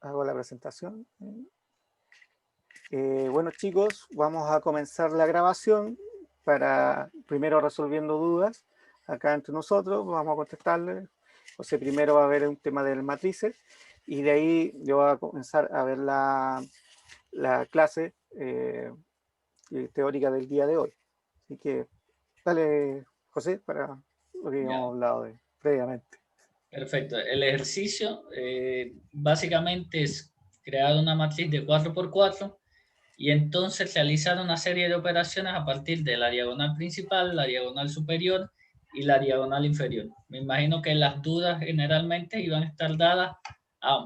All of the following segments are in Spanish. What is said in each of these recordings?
hago la presentación. Bueno, chicos, vamos a comenzar la grabación para primero resolviendo dudas acá entre nosotros. Vamos a contestarle. José primero va a ver un tema del matrices y de ahí yo voy a comenzar a ver la clase teórica del día de hoy. Así que dale, José, para lo que Ya. hemos hablado previamente. Perfecto. El ejercicio básicamente es crear una matriz de 4x4 y entonces realizar una serie de operaciones a partir de la diagonal principal, la diagonal superior y la diagonal inferior. Me imagino que las dudas generalmente iban a estar dadas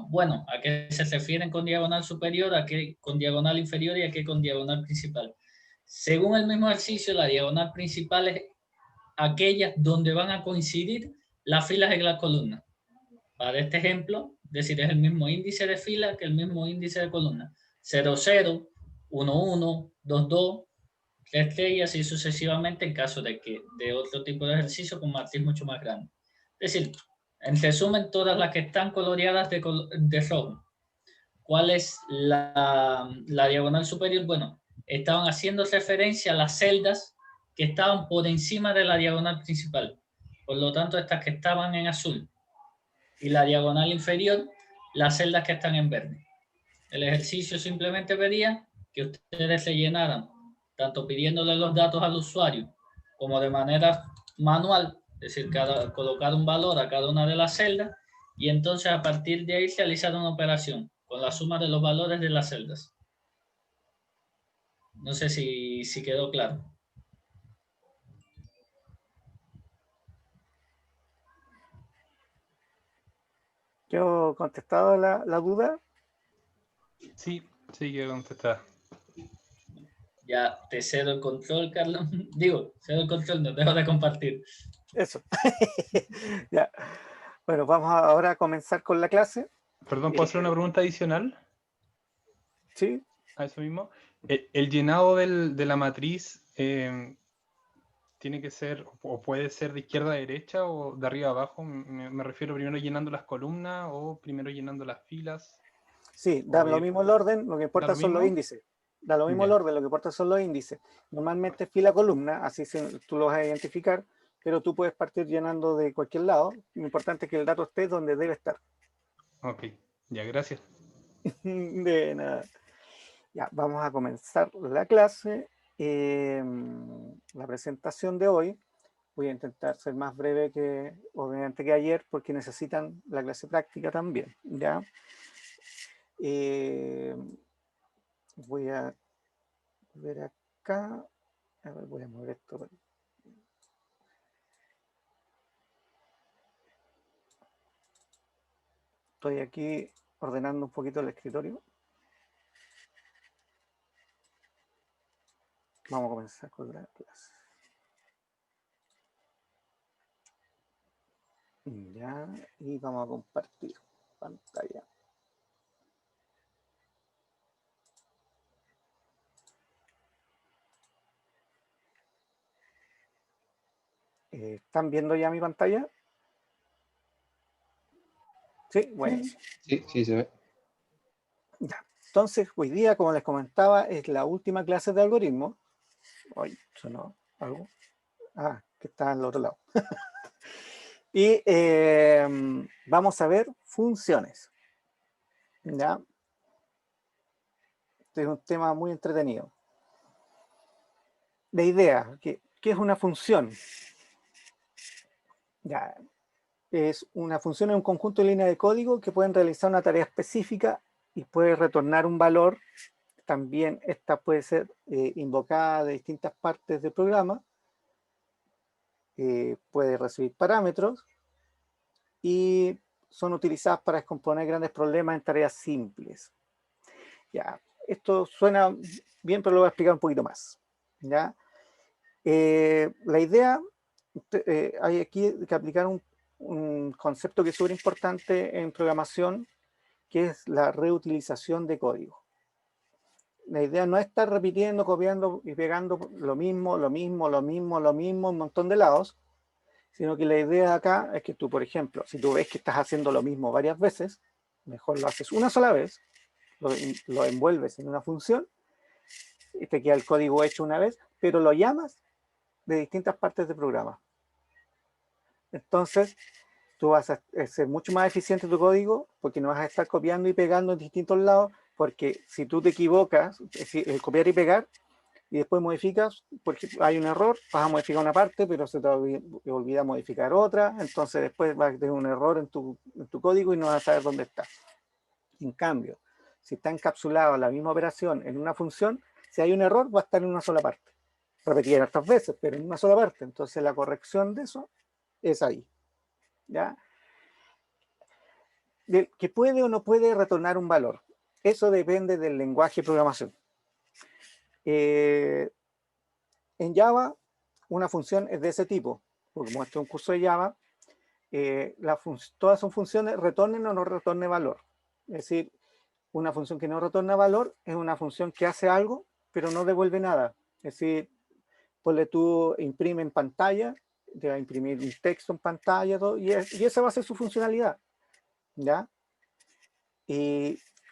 bueno, a qué se refieren con diagonal superior, a qué con diagonal inferior y a qué con diagonal principal. Según el mismo ejercicio, la diagonal principal es aquellas donde van a coincidir las filas de la columna. Para este ejemplo, es decir, es el mismo índice de fila que el mismo índice de columna. 0, 0, 1, 1, 2, 2, 3, 3 y así sucesivamente en caso de que de otro tipo de ejercicio con matriz mucho más grande. Es decir, en resumen, todas las que están coloreadas de rojo. ¿Cuál es la diagonal superior? Bueno, estaban haciendo referencia a las celdas que estaban por encima de la diagonal principal. Por lo tanto, estas que estaban en azul. Y la diagonal inferior, las celdas que están en verde. El ejercicio simplemente pedía que ustedes rellenaran, tanto pidiéndole los datos al usuario como de manera manual, es decir, colocar un valor a cada una de las celdas y entonces a partir de ahí realizar una operación con la suma de los valores de las celdas. No sé si quedó claro. ¿Yo he contestado la duda? Sí, sí que contestar. Ya te cedo el control, Carlos. Digo, cedo el control, no dejo de compartir. Eso. Ya. Bueno, vamos ahora a comenzar con la clase. Perdón, ¿puedo hacer una pregunta adicional Sí. a eso mismo? El llenado de la matriz tiene que ser, o puede ser de izquierda a derecha o de arriba a abajo. Me refiero primero llenando las columnas o primero llenando las filas. Sí, da lo mismo el orden, lo que ¿Da importa lo son los mismo? índices. Da lo mismo el Ya. orden, lo que importa son los índices. Normalmente fila columna, así tú lo vas a identificar, pero tú puedes partir llenando de cualquier lado. Lo importante es que el dato esté donde debe estar. Ok, ya, gracias. De nada. Ya, vamos a comenzar la clase. La presentación de hoy. Voy a intentar ser más breve que, obviamente, que ayer, porque necesitan la clase práctica también, ¿ya? Voy a ver acá. A ver, voy a mover esto. Estoy aquí ordenando un poquito el escritorio. Vamos a comenzar con la clase. Ya, y vamos a compartir pantalla. ¿Están viendo ya mi pantalla? Sí, bueno. Sí, se ve. Ya. Entonces, hoy día, como les comentaba, es la última clase de algoritmos. Ay, sonó algo. Ah, que está al otro lado. Y vamos a ver funciones. ¿Ya? Este es un tema muy entretenido. La idea, ¿qué es una función? Ya, es una función en un conjunto de líneas de código que pueden realizar una tarea específica y puede retornar un valor. También esta puede ser invocada de distintas partes del programa. Puede recibir parámetros y son utilizadas para descomponer grandes problemas en tareas simples. Ya, esto suena bien, pero lo voy a explicar un poquito más. ¿Ya? La idea, hay aquí que aplicar un concepto que es súper importante en programación, que es la reutilización de código. La idea no es estar repitiendo, copiando y pegando lo mismo, un montón de lados, sino que la idea acá es que tú, por ejemplo, si tú ves que estás haciendo lo mismo varias veces, mejor lo haces una sola vez, lo envuelves en una función, y te queda el código hecho una vez, pero lo llamas de distintas partes del programa. Entonces, tú vas a ser mucho más eficiente tu código, porque no vas a estar copiando y pegando en distintos lados, porque si tú te equivocas, es decir, el copiar y pegar, y después modificas, porque hay un error, vas a modificar una parte, pero se te olvida modificar otra, entonces después vas a tener un error en tu código y no vas a saber dónde está. En cambio, si está encapsulado la misma operación en una función, si hay un error va a estar en una sola parte, repetida estas veces, pero en una sola parte, entonces la corrección de eso es ahí, ¿ya? Que puede o no puede retornar un valor, eso depende del lenguaje de programación. En Java, una función es de ese tipo, porque como este es un curso de Java, todas sus funciones retornen o no retornen valor. Es decir, una función que no retorna valor es una función que hace algo, pero no devuelve nada. Es decir, ponle tú imprime en pantalla, te va a imprimir un texto en pantalla, todo, y esa va a ser su funcionalidad, ¿ya?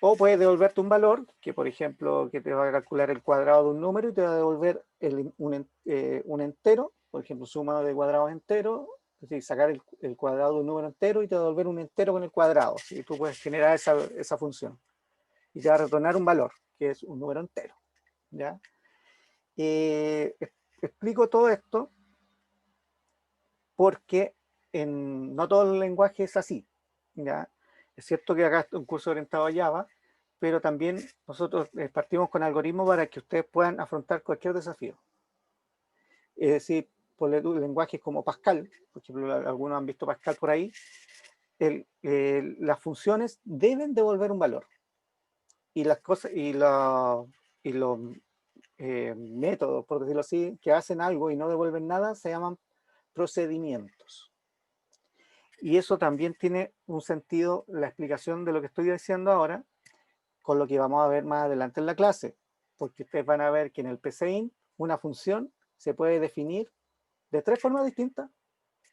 O puede devolverte un valor, que por ejemplo, que te va a calcular el cuadrado de un número y te va a devolver un entero, por ejemplo, suma de cuadrados enteros, es decir, sacar el cuadrado de un número entero y te va a devolver un entero con el cuadrado. ¿Sí? Tú puedes generar esa función. Y te va a retornar un valor, que es un número entero. ¿Ya? Explico todo esto porque no todo el lenguaje es así. ¿Ya? Es cierto que acá es un curso orientado a Java, pero también nosotros partimos con algoritmos para que ustedes puedan afrontar cualquier desafío. Es decir, por lenguajes como Pascal, por ejemplo, algunos han visto Pascal por ahí, las funciones deben devolver un valor. Y las cosas, y los métodos, por decirlo así, que hacen algo y no devuelven nada, se llaman procedimientos. Y eso también tiene un sentido, la explicación de lo que estoy diciendo ahora, con lo que vamos a ver más adelante en la clase, porque ustedes van a ver que en el PCInt una función se puede definir de 3 formas distintas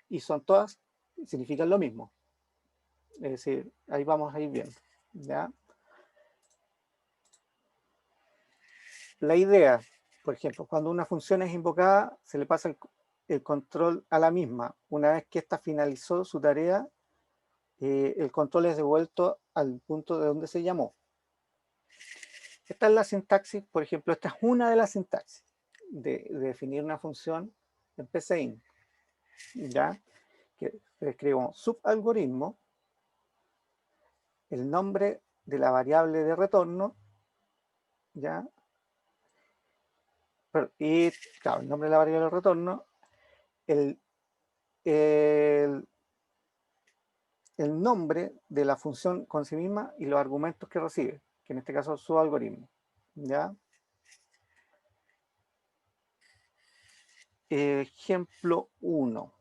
y son todas, significan lo mismo. Es decir, ahí vamos a ir viendo, ¿ya? La idea, por ejemplo, cuando una función es invocada, se le pasa el control a la misma. Una vez que ésta finalizó su tarea, el control es devuelto al punto de donde se llamó. Esta es la sintaxis, por ejemplo, esta es una de las sintaxis de definir una función en PCInt, ¿ya? Que escribo subalgoritmo, el nombre de la variable de retorno, ¿ya? Y, claro, el nombre de la variable de retorno, el nombre de la función con sí misma y los argumentos que recibe, que en este caso es su algoritmo, ¿ya? Ejemplo 1,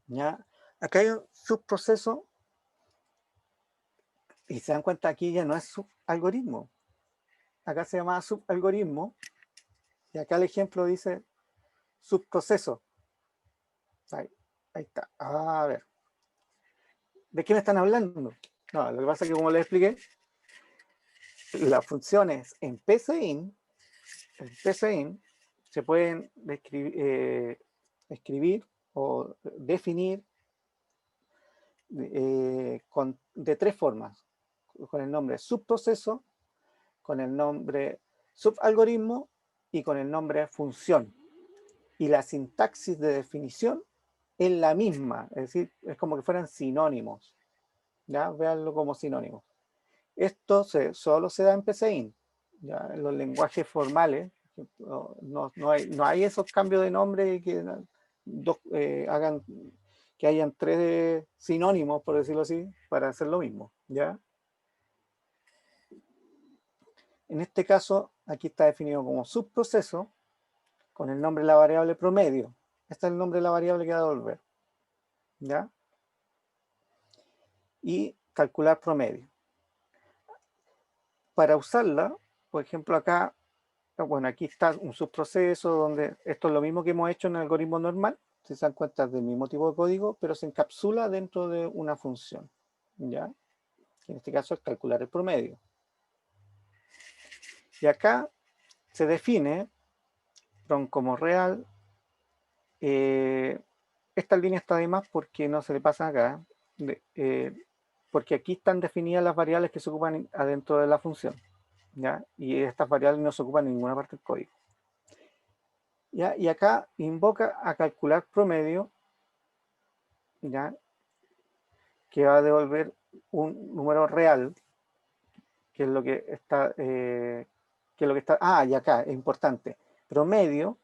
¿ya? Acá hay un subproceso y se dan cuenta aquí ya no es subalgoritmo. Acá se llama subalgoritmo y acá el ejemplo dice subproceso. Ahí está. A ver. ¿De qué me están hablando? No, lo que pasa es que como les expliqué, las funciones en PCInt se pueden escribir o definir de 3 formas, con el nombre subproceso, con el nombre subalgoritmo y con el nombre función. Y la sintaxis de definición es la misma, es decir, es como que fueran sinónimos. ¿Ya? Véanlo como sinónimos. Esto solo se da en PCInt. ¿Ya? En los lenguajes formales no hay esos cambios de nombre que hagan que hayan 3 sinónimos, por decirlo así, para hacer lo mismo. ¿Ya? En este caso, aquí está definido como subproceso con el nombre de la variable promedio. Este es el nombre de la variable que va a devolver. ¿Ya? Y calcular promedio. Para usarla, por ejemplo, acá, bueno, aquí está un subproceso donde esto es lo mismo que hemos hecho en el algoritmo normal, si se dan cuenta del mismo tipo de código, pero se encapsula dentro de una función, ¿ya? que en este caso es calcular el promedio. Y acá se define from como real. Esta línea está de más porque no se le pasa acá, porque aquí están definidas las variables que se ocupan adentro de la función, ¿ya? Y estas variables no se ocupan en ninguna parte del código. ¿Ya? Y acá invoca a calcular promedio, ¿ya? Que va a devolver un número real, que es lo que está, y acá es importante, promedio,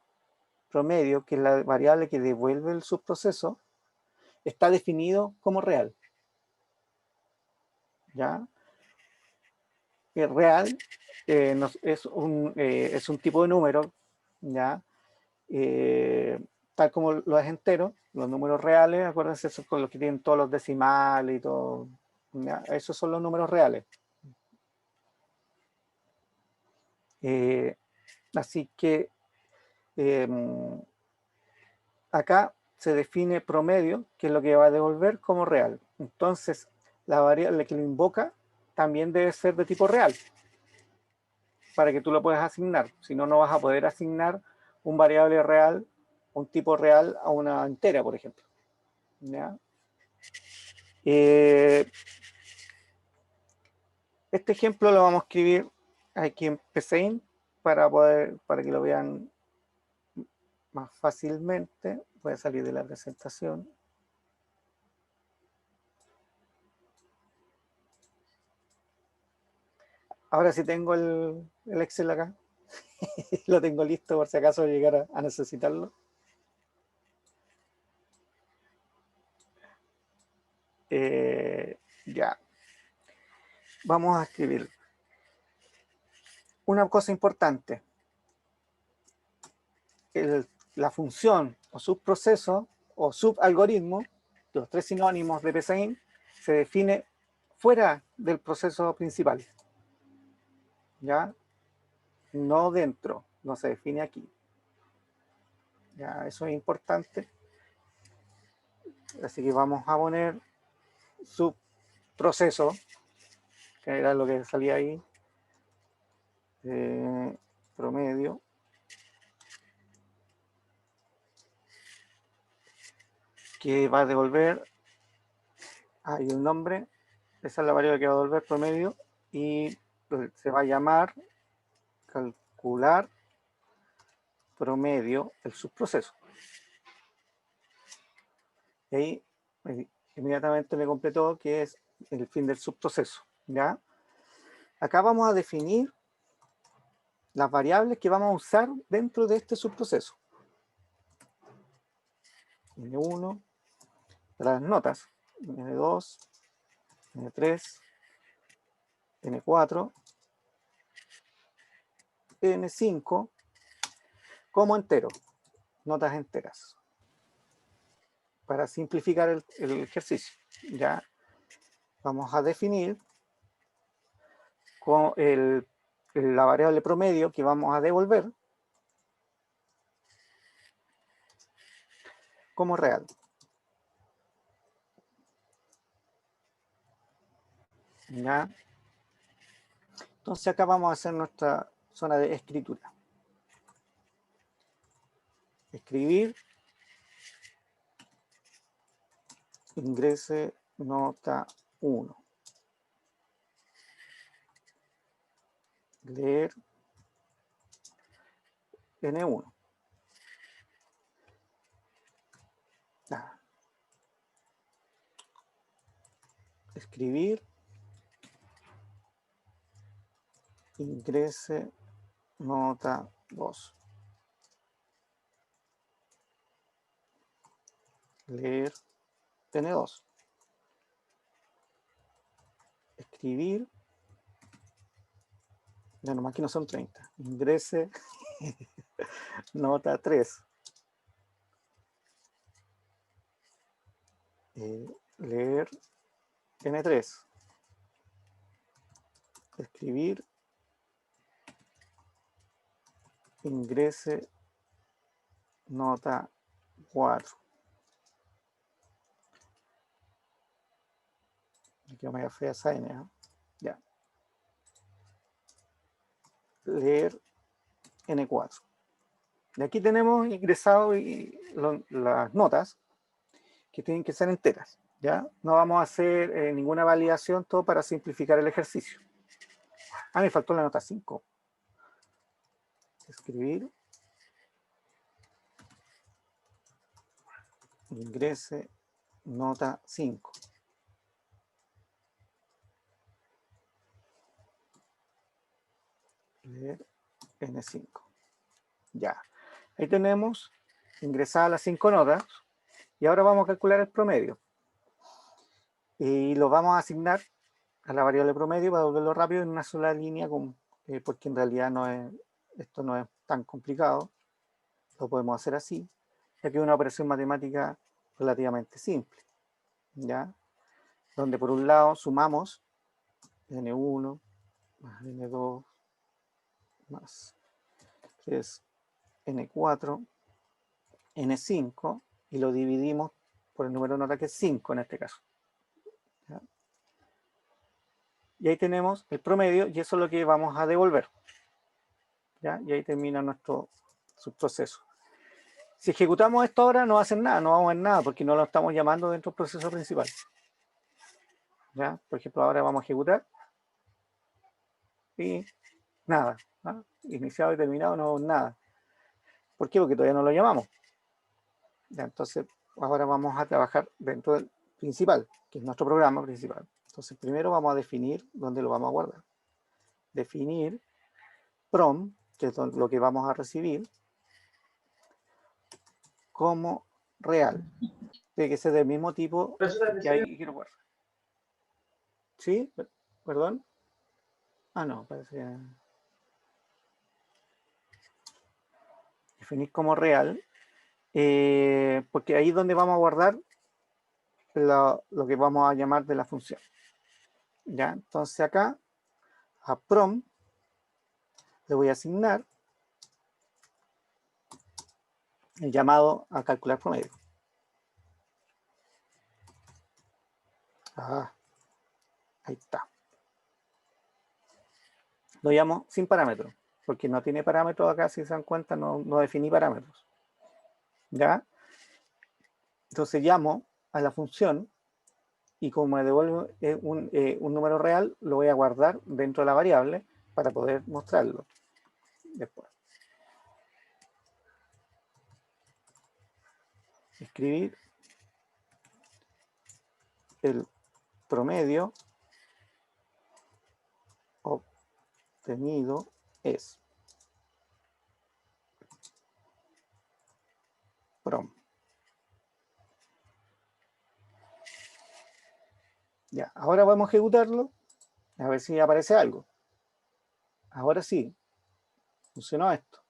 que es la variable que devuelve el subproceso, está definido como real. ¿Ya? El real es un tipo de número, ¿ya? Tal como los enteros, los números reales, acuérdense, esos con los que tienen todos los decimales y todo, ¿ya? Esos son los números reales. Así que acá se define promedio, que es lo que va a devolver como real. Entonces, la variable que lo invoca también debe ser de tipo real, para que tú lo puedas asignar. Si no, no vas a poder asignar un variable real, un tipo real a una entera, por ejemplo. ¿Ya? Este ejemplo lo vamos a escribir aquí en PCInt para que lo vean más fácilmente. Voy a salir de la presentación. Ahora sí tengo el Excel acá. Lo tengo listo por si acaso llegara a necesitarlo. Ya. Vamos a escribir. Una cosa importante. La función o subproceso o subalgoritmo, los tres sinónimos de PSAIN, se define fuera del proceso principal. ¿Ya? No dentro, no se define aquí. Ya, eso es importante. Así que vamos a poner subproceso, que era lo que salía ahí, promedio, que va a devolver, hay un nombre, esa es la variable que va a devolver promedio, y se va a llamar calcular promedio el subproceso. Y ahí inmediatamente me completó que es el fin del subproceso. ¿Ya? Acá vamos a definir las variables que vamos a usar dentro de este subproceso. N1, las notas, N2, N3, N4, N5, como entero, notas enteras, para simplificar el ejercicio. Ya vamos a definir con la variable promedio que vamos a devolver como real. ¿Ya? Entonces acá vamos a hacer nuestra zona de escritura. Escribir, ingrese nota 1. Leer N1. Escribir, ingrese nota 2. Leer N2. Escribir, ya nomás que no son 30. Ingrese nota 3. Leer N3. Escribir, ingrese nota 4. Aquí me da fea esa N, ¿eh? leer N4. Y aquí tenemos ingresado las notas que tienen que ser enteras. ¿Ya? No vamos a hacer ninguna validación, todo para simplificar el ejercicio. Ah, me faltó la nota 5. Escribir. Ingrese nota 5. Leer N5. Ya. Ahí tenemos ingresadas las 5 notas. Y ahora vamos a calcular el promedio. Y lo vamos a asignar a la variable promedio para volverlo rápido en una sola línea, porque en realidad esto no es tan complicado. Lo podemos hacer así, ya que es una operación matemática relativamente simple, ¿ya? Donde por un lado sumamos N1 más N2 más 3 N4 N5 y lo dividimos por el número de nota que es 5 en este caso. ¿Ya? Y ahí tenemos el promedio y eso es lo que vamos a devolver. ¿Ya? Y ahí termina nuestro subproceso. Si ejecutamos esto ahora no hacen nada, no vamos a ver nada porque no lo estamos llamando dentro del proceso principal. ¿Ya? Por ejemplo, ahora vamos a ejecutar y nada, ¿no? Iniciado y terminado, no nada. ¿Por qué? Porque todavía no lo llamamos. ¿Ya? Entonces, ahora vamos a trabajar dentro del principal, que es nuestro programa principal. Entonces, primero vamos a definir dónde lo vamos a guardar. Definir prom, que es lo que vamos a recibir, como real. Tiene que ser del mismo tipo que hay que lo guarda. ¿Sí? ¿Perdón? Ah, no, parece que... Definir como real, porque ahí es donde vamos a guardar lo que vamos a llamar de la función. ¿Ya? Entonces acá, a prom, le voy a asignar el llamado a calcular promedio. Ah, ahí está. Lo llamo sin parámetros, porque no tiene parámetros acá, si se dan cuenta, no definí parámetros. ¿Ya? Entonces llamo a la función y como me devuelve un número real, lo voy a guardar dentro de la variable para poder mostrarlo después. Escribir el promedio obtenido es prom. Ya, ahora vamos a ejecutarlo, a ver si aparece algo. Ahora sí, funcionó esto.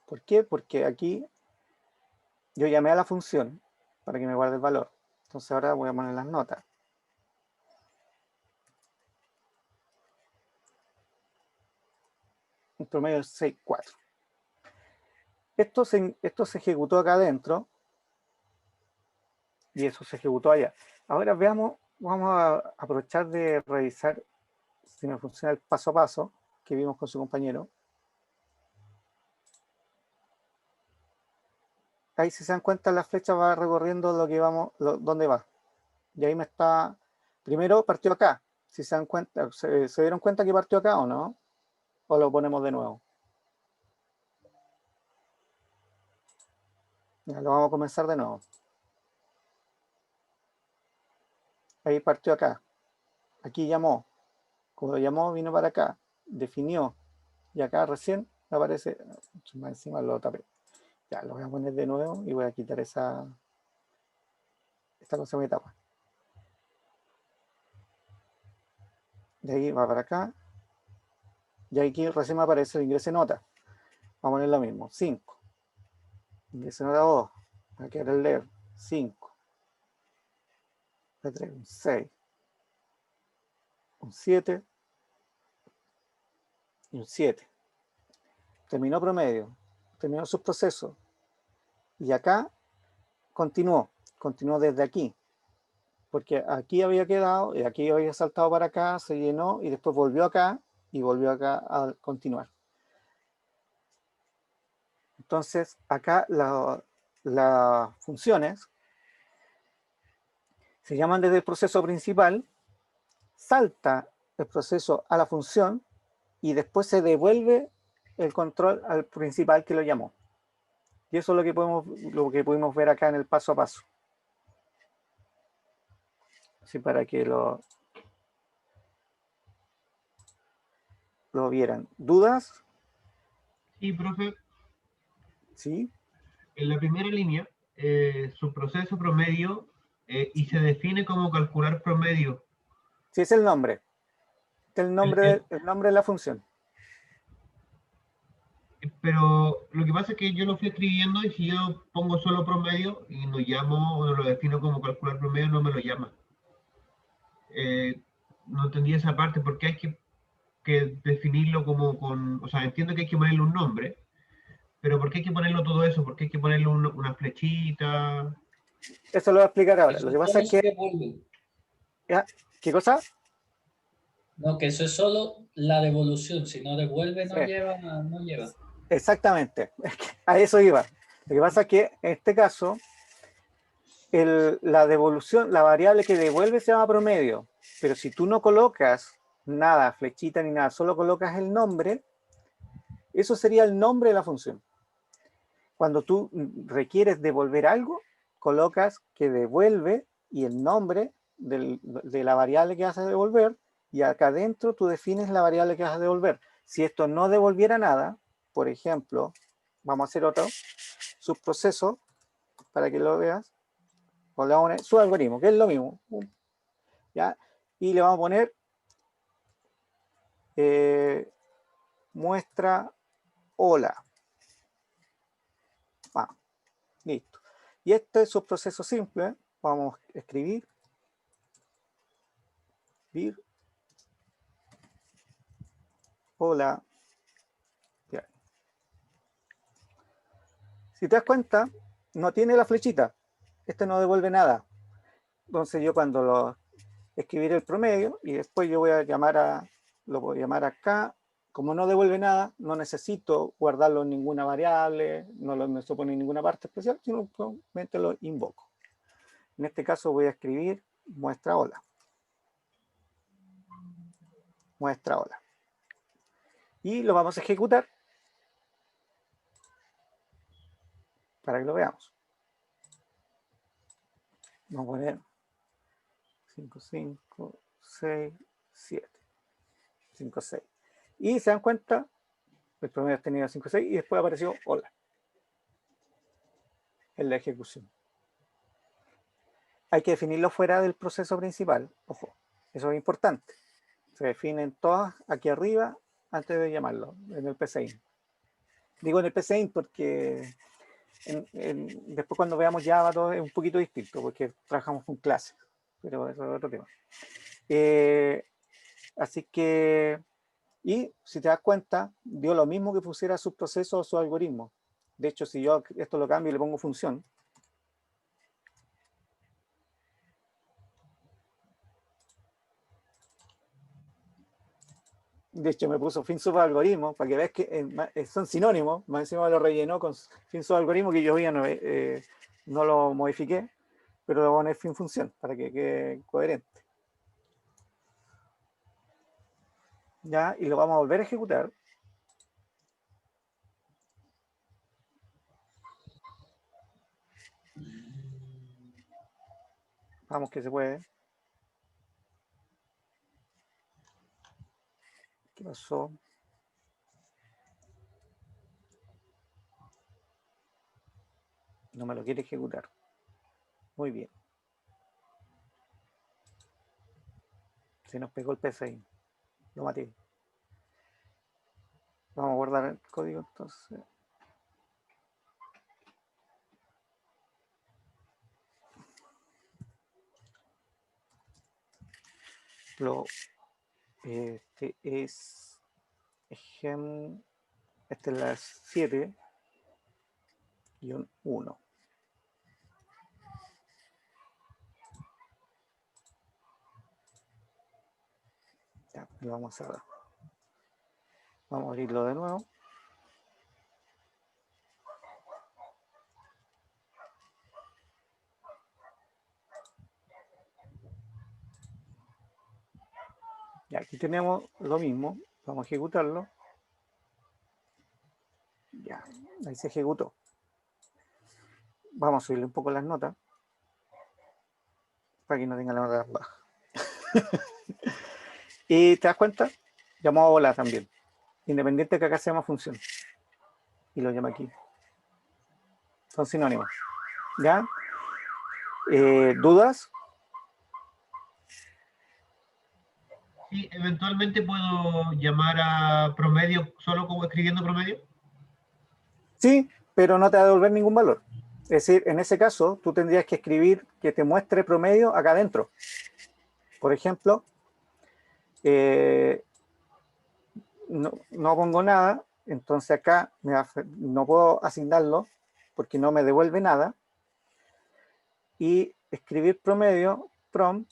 ¿Por qué? Porque aquí yo llamé a la función para que me guarde el valor. Entonces ahora voy a poner las notas. Un promedio de 6,4. Esto se ejecutó acá adentro y eso se ejecutó allá. Ahora veamos, vamos a aprovechar de revisar si me funciona el paso a paso que vimos con su compañero. Ahí si se dan cuenta la flecha va recorriendo lo que vamos, dónde va. Y ahí me está, primero partió acá. Si se dan cuenta, ¿se dieron cuenta que partió acá o no? ¿O lo ponemos de nuevo? Ya, lo vamos a comenzar de nuevo. Ahí partió acá. Aquí llamó. Cuando llamó vino para acá. Definió. Y acá recién me aparece, más encima lo tapé. Ya, lo voy a poner de nuevo y voy a quitar esta cosa que me tapa. De ahí va para acá. Y aquí recién me aparece el ingreso nota. Vamos a poner lo mismo. 5. Ingreso nota 2. Va a quedar el leer. 5. 3, un 6. Un 7. Y un 7. Terminó promedio. Terminó su proceso. Y acá continuó desde aquí. Porque aquí había quedado, y aquí había saltado para acá, se llenó y después volvió acá y volvió acá a continuar. Entonces, acá las funciones se llaman desde el proceso principal, salta el proceso a la función y después se devuelve el control al principal que lo llamó. Y eso es lo que pudimos ver acá en el paso a paso. Así para que lo vieran. ¿Dudas? Sí, profe, ¿Sí? en la primera línea, su proceso promedio y se define cómo calcular promedio. Sí, es el nombre. Es el nombre de la función. Pero lo que pasa es que yo lo fui escribiendo y si yo pongo solo promedio y lo llamo o lo defino como calcular promedio, no me lo llama. No entendí esa parte porque hay que definirlo como con, o sea, entiendo que hay que ponerle un nombre, pero ¿por qué hay que ponerlo todo eso? ¿Por qué hay que ponerle una flechita? Eso lo voy a explicar ahora. Eso Lo que pasa solo es se que... devuelve. ¿Qué cosa? No, que eso es solo la devolución. Si no devuelve, no Sí, lleva, no lleva. exactamente. Es que a eso iba. Lo que pasa es que en este caso, la devolución, la variable que devuelve se llama promedio. Pero si tú no colocas nada, flechita ni nada, solo colocas el nombre, eso sería el nombre de la función. Cuando tú requieres devolver algo, colocas que devuelve y el nombre de la variable que vas a devolver, y acá adentro tú defines la variable que vas a devolver. Si esto no devolviera nada, por ejemplo, vamos a hacer otro subproceso para que lo veas, o le vamos a poner su algoritmo, que es lo mismo, ¿ya? Y le vamos a poner muestra hola. Listo. Y este es un proceso simple. Vamos a escribir vir hola. Bien. Si te das cuenta, no tiene la flechita. Este no devuelve nada. Entonces yo cuando lo escribiré el promedio y después yo voy a lo voy a llamar acá. Como no devuelve nada, no necesito guardarlo en ninguna variable, no lo necesito poner en ninguna parte especial, sino simplemente lo invoco. En este caso voy a escribir muestra hola. Muestra hola. Y lo vamos a ejecutar para que lo veamos. Vamos a poner 5, 5, 6, 7. 5, 6. Y se dan cuenta, el promedio tenía 5, 6 y después apareció hola en la ejecución. Hay que definirlo fuera del proceso principal. Ojo, eso es importante. Se definen todas aquí arriba antes de llamarlo, en el PCIN. Digo en el PCIN porque después cuando veamos Java todo es un poquito distinto, porque trabajamos con clases, pero eso es otro tema. Así que, y si te das cuenta, dio lo mismo que pusiera su proceso o su algoritmo. De hecho, si yo esto lo cambio y le pongo función, de hecho me puso fin sub algoritmo, para que veas que son sinónimos, más encima lo rellenó con fin sub algoritmo, que yo ya no lo modifiqué, pero lo voy a poner fin función, para que quede coherente. ¿Ya? Y lo vamos a volver a ejecutar. Vamos que se puede. ¿Qué pasó? No me lo quiere ejecutar. Muy bien. Se nos pegó el PCI. Lo maté. Vamos a guardar el código entonces. Este es ejem, este es la 7-1. Ya, lo vamos a cerrar. Vamos a abrirlo de nuevo. Y aquí tenemos lo mismo. Vamos a ejecutarlo. Ya, ahí se ejecutó. Vamos a subirle un poco las notas para que no tenga la nota baja. Y te das cuenta, llamó a volar también, independiente de que acá se llama función. Y lo llama aquí. Son sinónimos. ¿Ya? ¿Dudas? Sí, eventualmente puedo llamar a promedio solo como escribiendo promedio. Sí, pero no te va a devolver ningún valor. Es decir, en ese caso, tú tendrías que escribir que te muestre promedio acá adentro. Por ejemplo, no pongo nada, entonces acá no puedo asignarlo porque no me devuelve nada. Y escribir promedio, prom,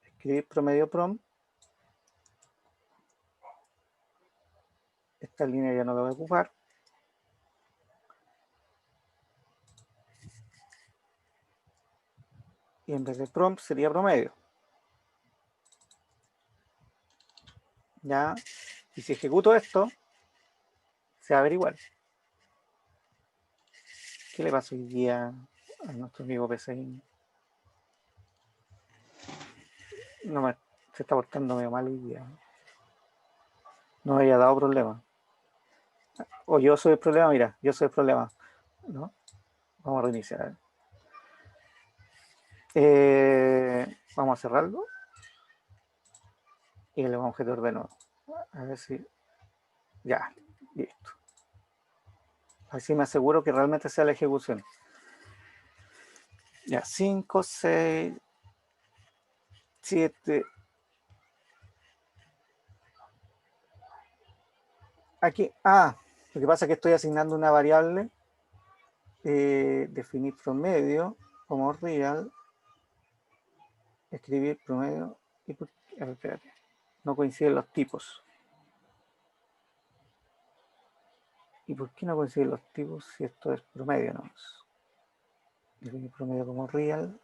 escribir promedio prom. Esta línea ya no la voy a ocupar. Y en vez de prompt sería promedio. ¿Ya? Y si ejecuto esto, se va a ver igual. ¿Qué le pasa hoy día a nuestro amigo PCI? Se está portando medio mal hoy día. No me haya dado problema. O yo soy el problema, mira, yo soy el problema. ¿No? Vamos a reiniciar. Vamos a cerrarlo. Y le vamos a meter de nuevo. A ver si. Ya, listo. Así me aseguro que realmente sea la ejecución. Ya, 5, 6, 7. Aquí, lo que pasa es que estoy asignando una variable, definir promedio como real, escribir promedio, y a ver, espérate, no coinciden los tipos. ¿Y por qué no coinciden los tipos si esto es promedio? No, definir promedio como real.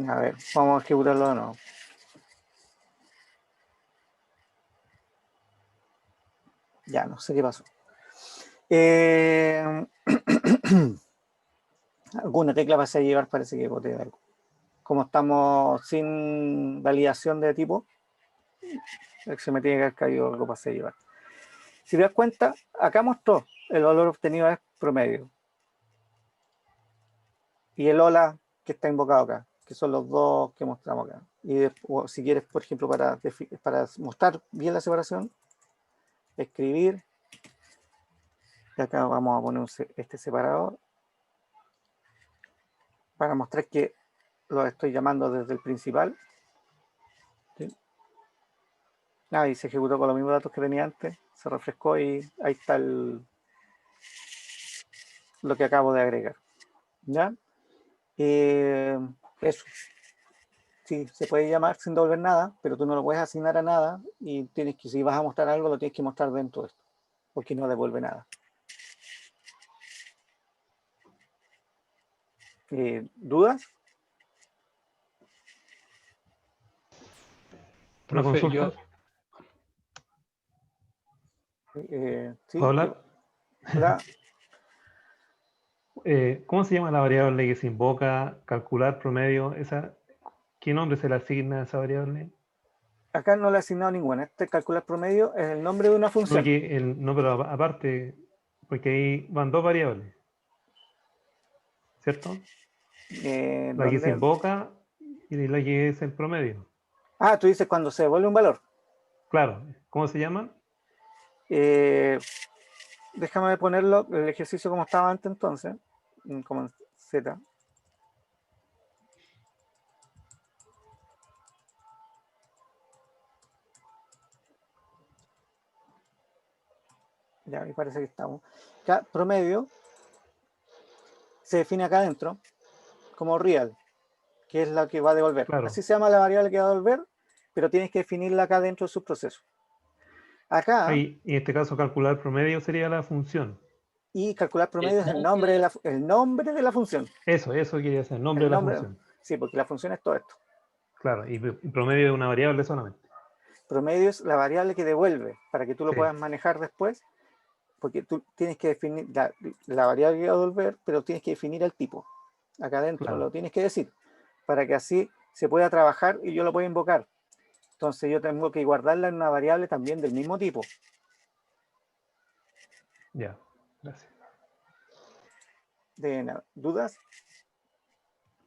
A ver, vamos a ejecutarlo de nuevo. Ya, no sé qué pasó. Alguna tecla va a llevar, parece que boté algo. Como estamos sin validación de tipo, se me tiene que haber caído algo para llevar. Si te das cuenta, acá mostró el valor obtenido es promedio. Y el hola que está invocado acá, que son los dos que mostramos acá. Y después, si quieres, por ejemplo, para mostrar bien la separación, escribir. Y acá vamos a poner este separador para mostrar que lo estoy llamando desde el principal. ¿Sí? Y se ejecutó con los mismos datos que tenía antes, se refrescó y ahí está lo que acabo de agregar. ¿Ya? Eso. Sí, se puede llamar sin devolver nada, pero tú no lo puedes asignar a nada y tienes que, si vas a mostrar algo, lo tienes que mostrar dentro de esto, porque no devuelve nada. ¿Dudas? Una Profe, consulta. ¿Sí? ¿Puedo hablar? Hola. ¿Cómo se llama la variable que se invoca? Calcular promedio. ¿Qué nombre se le asigna a esa variable? Acá no le he asignado ninguna. Este calcular promedio es el nombre de una función. No, pero aparte, porque ahí van dos variables, ¿cierto? La que se ¿Dónde? invoca y la que es el promedio. Tú dices cuando se devuelve un valor. Claro, ¿cómo se llaman? Déjame ponerlo, el ejercicio como estaba antes entonces, como en Z. Ya me parece que estamos. Acá, promedio se define acá adentro como real. que es la que va a devolver. Claro. Así se llama la variable que va a devolver, pero tienes que definirla acá dentro de su proceso. Acá, Ahí, en este caso, calcular promedio sería la función. y calcular promedio es el nombre de la función. Eso quería decir, el nombre El de la nombre, función. sí, porque la función es todo esto. Claro, y promedio es una variable solamente. Promedio es la variable que devuelve, para que tú lo Sí. puedas manejar después, porque tú tienes que definir la variable que va a devolver, pero tienes que definir el tipo. Acá adentro Claro. lo tienes que decir, para que así se pueda trabajar y yo lo pueda invocar. Entonces yo tengo que guardarla en una variable también del mismo tipo. Ya, gracias. De nada. ¿Dudas?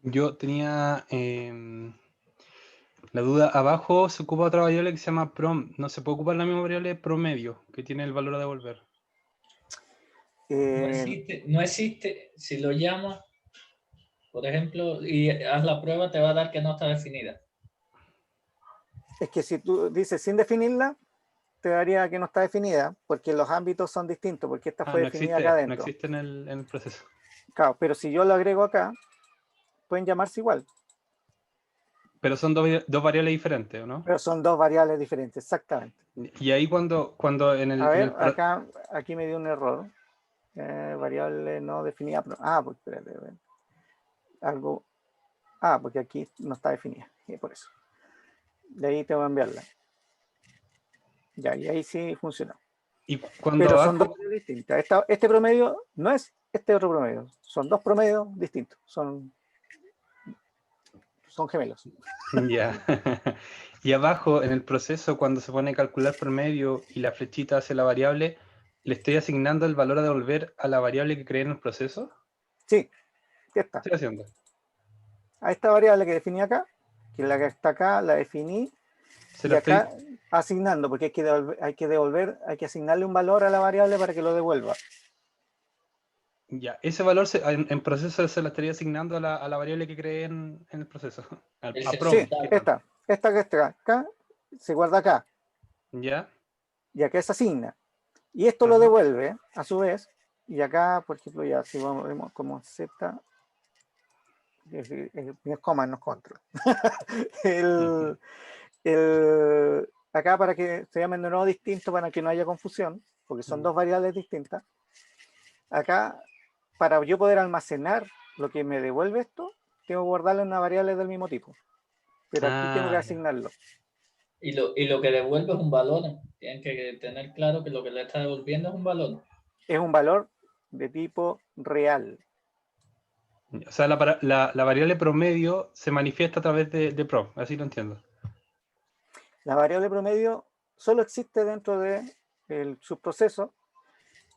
Yo tenía la duda, abajo se ocupa otra variable que se llama prom. No se puede ocupar la misma variable promedio, que tiene el valor a devolver. No existe, si lo llamas, por ejemplo, y haz la prueba, te va a dar que no está definida. Es que si tú dices sin definirla, te daría que no está definida, porque los ámbitos son distintos, porque esta fue no definida existe, acá no adentro. existe en el proceso. Claro, pero si yo lo agrego acá, pueden llamarse igual, Pero son dos variables diferentes, ¿o no? pero son dos variables diferentes, exactamente. Y ahí cuando en el... A ver, en el aquí me dio un error. Variable no definida. Pues espérate, a ver. Algo. Porque aquí no está definida. Y por eso. De ahí te voy a enviarla. Ya, y ahí sí funciona. y cuando Pero abajo... son dos promedios distintas. Este promedio no es este otro promedio. Son dos promedios distintos. Son gemelos. Ya. Y abajo, en el proceso, cuando se pone a calcular promedio y la flechita hace la variable, ¿le estoy asignando el valor a devolver a la variable que creé en el proceso? Sí, ¿qué está? ¿Qué estoy haciendo? A esta variable que definí acá, que es la que está acá, la definí. Se Y lo acá estoy... asignando, porque hay que asignarle un valor a la variable para que lo devuelva. Ya, ese valor en proceso se lo estaría asignando a la variable que creé en el proceso. A prom. Sí, esta que está acá, se guarda acá, ¿Ya? y acá se asigna. Y esto lo Ajá. devuelve, a su vez, y acá, por ejemplo, ya si vemos como Z, mis comas no control. Acá para que se llamen de nuevo distinto, para que no haya confusión, porque son dos variables distintas. Acá, para yo poder almacenar lo que me devuelve esto, tengo que guardarlo en una variable del mismo tipo. Pero aquí tengo que Ya. asignarlo. Y lo que devuelve es un valor. Tienen que tener claro que lo que le está devolviendo es un valor. Es un valor de tipo real. O sea, la variable promedio se manifiesta a través de prom, así lo entiendo. La variable promedio solo existe dentro del subproceso.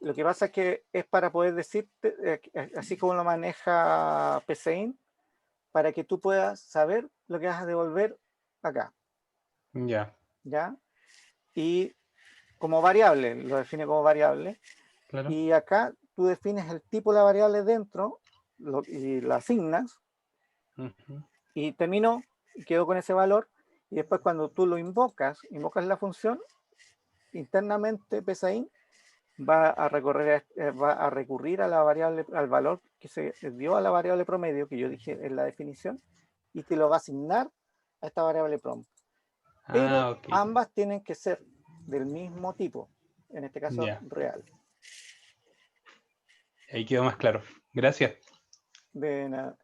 Lo que pasa es que es para poder decirte, así como lo maneja PCIN, para que tú puedas saber lo que vas a devolver acá. Ya. ¿Ya? Y como variable, lo define como variable. Claro. Y acá tú defines el tipo de la variable dentro y la asignas. Y terminó, y quedó con ese valor. Y después cuando tú lo invocas la función, internamente PSAIN va a recurrir a la variable, al valor que se dio a la variable promedio, que yo dije en la definición, y te lo va a asignar a esta variable prom. Pero Okay. ambas tienen que ser del mismo tipo, en este caso real. Ahí quedó más claro. Gracias. De nada.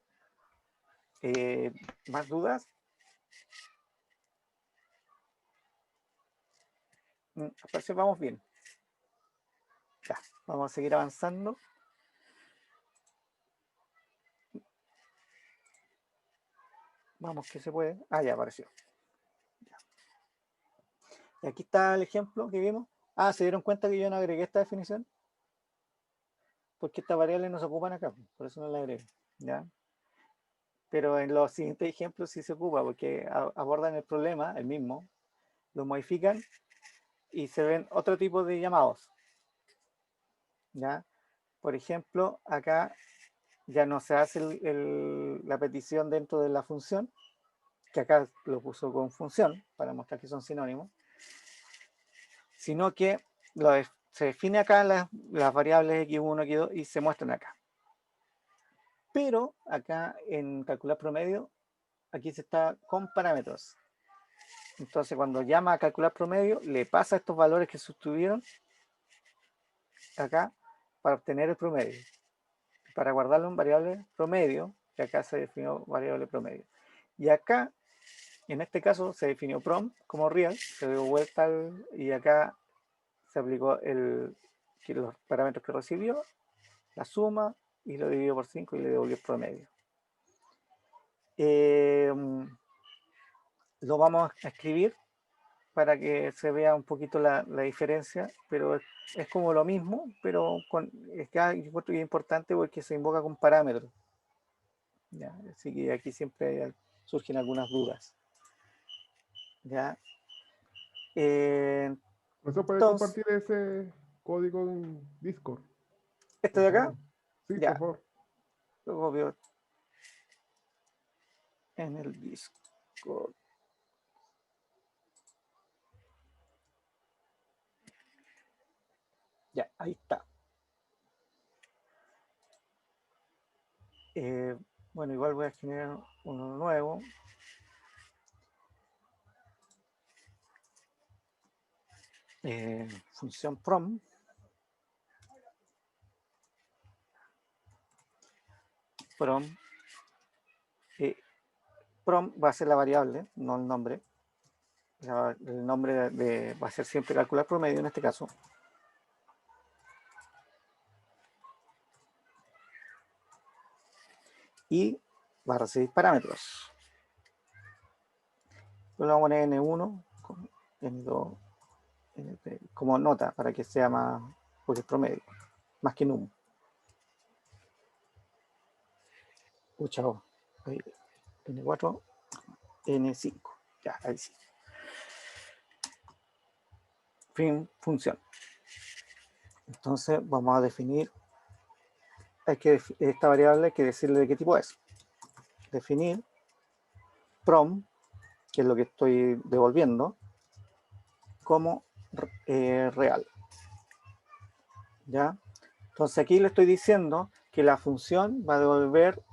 ¿Más dudas? Parece que vamos bien. Ya, vamos a seguir avanzando. Vamos, que se puede. Ya apareció. Ya. Y aquí está el ejemplo que vimos. ¿Se dieron cuenta que yo no agregué esta definición? Porque estas variables no se ocupan acá, por eso no la agregué. ¿Ya? Pero en los siguientes ejemplos sí se ocupa, porque abordan el problema, el mismo, lo modifican y se ven otro tipo de llamados. ¿Ya? Por ejemplo, acá ya no se hace la petición dentro de la función, que acá lo puso con función, para mostrar que son sinónimos, sino que se define acá las variables x1, x2 y se muestran acá. Pero acá en calcular promedio aquí se está con parámetros. Entonces, cuando llama a calcular promedio, le pasa estos valores que sostuvieron acá para obtener el promedio. Para guardarlo en variable promedio, que acá se definió variable promedio. Y acá, en este caso, se definió prom como real, se dio vuelta y acá se aplicó los parámetros que recibió, la suma, y lo dividió por 5 y le devolvió el promedio. Lo vamos a escribir para que se vea un poquito la diferencia, pero es como lo mismo, pero es que es importante porque se invoca con parámetros. ¿Ya? Así que aquí siempre surgen algunas dudas. ¿Ya? ¿Eso puede Entonces, compartir ese código en Discord? este por de acá, favor? Sí, ya, por favor. lo copio en el Discord. Ya, ahí está. Bueno, igual voy a generar uno nuevo. Función prom. Prom va a ser la variable, no el nombre. El nombre va a ser siempre calcular promedio en este caso. Y va a recibir parámetros. Lo vamos a poner N1, N2, N3, como nota para que sea más, porque es promedio, más que num. Chao. N4, N5. Ya, ahí sí. Fin, función. Entonces vamos a definir, esta variable hay que decirle de qué tipo es. Definir prom, que es lo que estoy devolviendo, como real. ¿Ya? Entonces aquí le estoy diciendo que la función va a devolver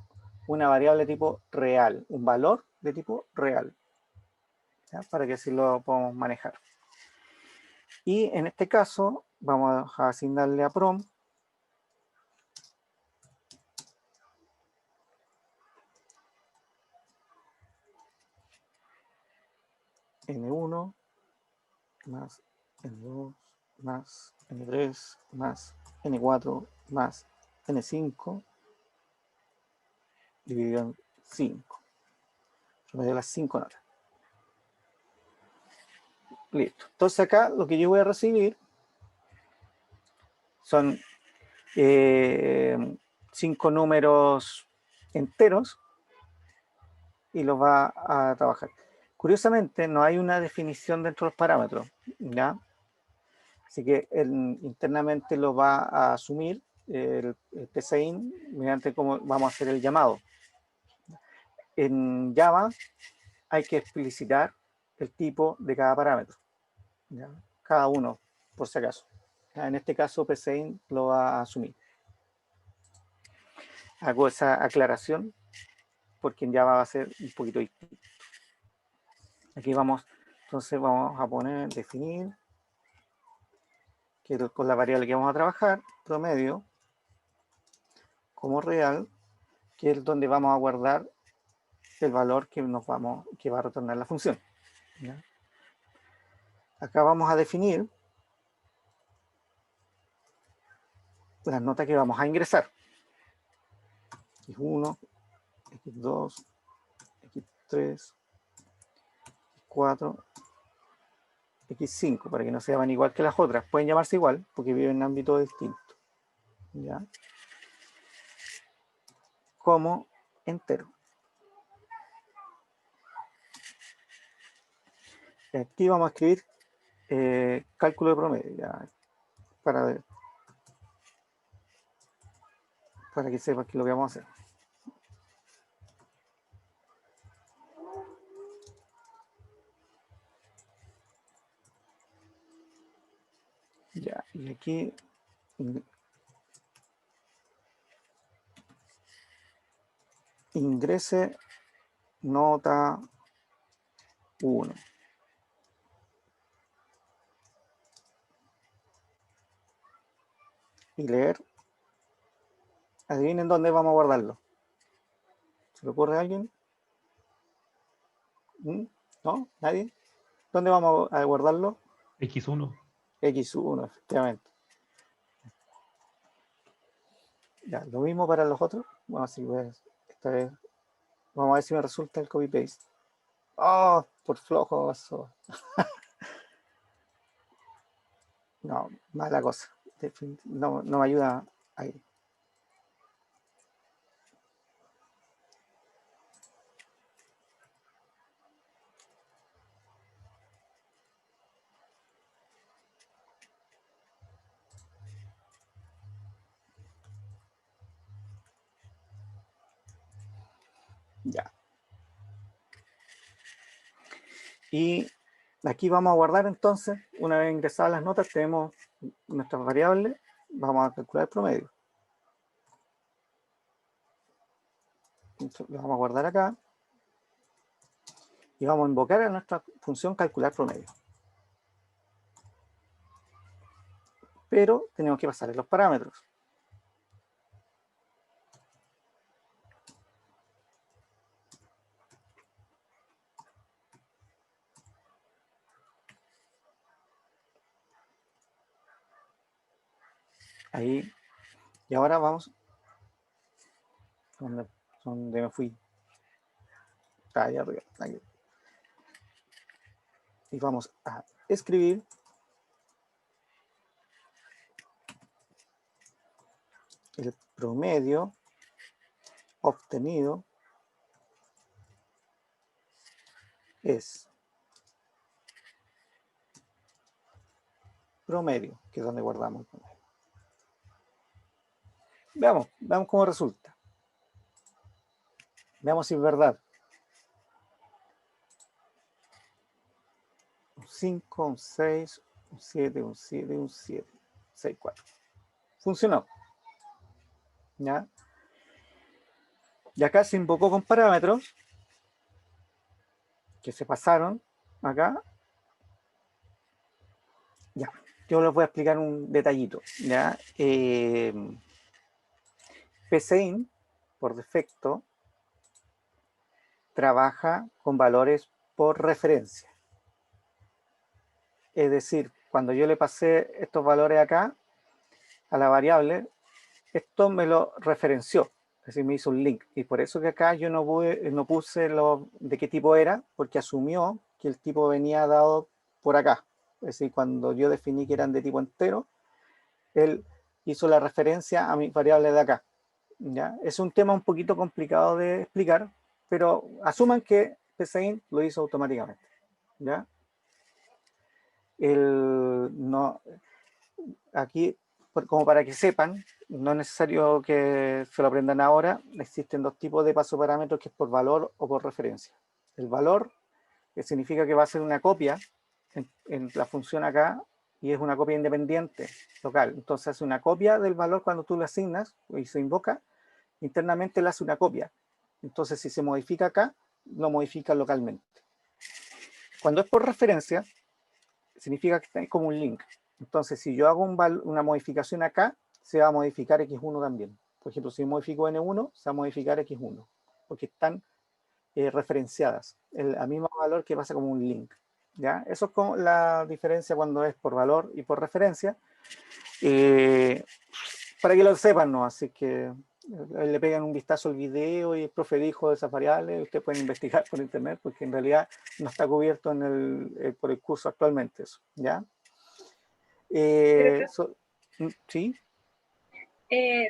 una variable de tipo real, un valor de tipo real, ¿ya? Para que así lo podamos manejar. Y en este caso vamos a asignarle a prom N1 más N2 más N3 más N4 más N5 dividido en 5. Me dio las 5 notas. Listo. Entonces acá lo que yo voy a recibir son 5 números enteros y los va a trabajar. Curiosamente, no hay una definición dentro de los parámetros, ¿ya? Así que él internamente lo va a asumir el PCIN mediante cómo vamos a hacer el llamado. En Java hay que explicitar el tipo de cada parámetro, ¿ya? Cada uno, por si acaso. En este caso, PCIN lo va a asumir. Hago esa aclaración porque en Java va a ser un poquito distinto. Aquí vamos, entonces vamos a poner, definir, que con la variable que vamos a trabajar, promedio, como real, que es donde vamos a guardar el valor que va a retornar la función. ¿Ya? Acá vamos a definir las notas que vamos a ingresar. X1, X2, X3, X4, X5, para que no se llamen igual que las otras. Pueden llamarse igual porque viven en ámbitos distintos. ¿Ya? Como entero. Aquí vamos a escribir cálculo de promedio, ya, para que sepas qué es lo que vamos a hacer. Ya, y aquí ingrese nota 1. Y leer. Adivinen dónde vamos a guardarlo. ¿Se le ocurre a alguien? ¿No? ¿Nadie? ¿Dónde vamos a guardarlo? X1. X1, efectivamente. Ya, lo mismo para los otros. Vamos a ver, esta vez. Vamos a ver si me resulta el copy-paste. ¡Oh! Por flojo eso. No, mala cosa. No me ayuda ahí. Ya. Y aquí vamos a guardar entonces, una vez ingresadas las notas, tenemos nuestras variables, vamos a calcular el promedio. Entonces, lo vamos a guardar acá. Y vamos a invocar a nuestra función calcular promedio. Pero tenemos que pasarle los parámetros. Ahí. Y ahora vamos. ¿Dónde me fui? Ahí arriba. Ahí. Y vamos a escribir el promedio obtenido es promedio, que es donde guardamos el promedio. Veamos cómo resulta. Veamos si es verdad. Un 5, un 6, un 7, un 7, un 7, 6, 4. Funcionó. ¿Ya? Y acá se invocó con parámetros que se pasaron acá. Ya, yo les voy a explicar un detallito. ¿Ya? PCIN, por defecto, trabaja con valores por referencia. Es decir, cuando yo le pasé estos valores acá a la variable, esto me lo referenció, es decir, me hizo un link. Y por eso que acá yo no puse de qué tipo era, porque asumió que el tipo venía dado por acá. Es decir, cuando yo definí que eran de tipo entero, él hizo la referencia a mi variable de acá. ¿Ya? Es un tema un poquito complicado de explicar, pero asuman que PCIN lo hizo automáticamente. ¿Ya? Aquí, como para que sepan, no es necesario que se lo aprendan ahora, existen dos tipos de paso parámetros, que es por valor o por referencia. El valor, que significa que va a ser una copia en la función acá, y es una copia independiente local. Entonces hace una copia del valor cuando tú le asignas y se invoca, internamente le hace una copia. Entonces si se modifica acá, lo modifica localmente. Cuando es por referencia, significa que está como un link. Entonces, si yo hago una modificación acá, se va a modificar X1 también. Por ejemplo, si modifico N1, se va a modificar X1, porque están referenciadas, el mismo valor que pasa como un link. ¿Ya? Eso es como la diferencia cuando es por valor y por referencia. Para que lo sepan, ¿no? Así que le pegan un vistazo al video y el profe dijo de esas variables, ustedes pueden investigar por internet, porque en realidad no está cubierto por el curso actualmente eso, ¿ya? ¿Sí?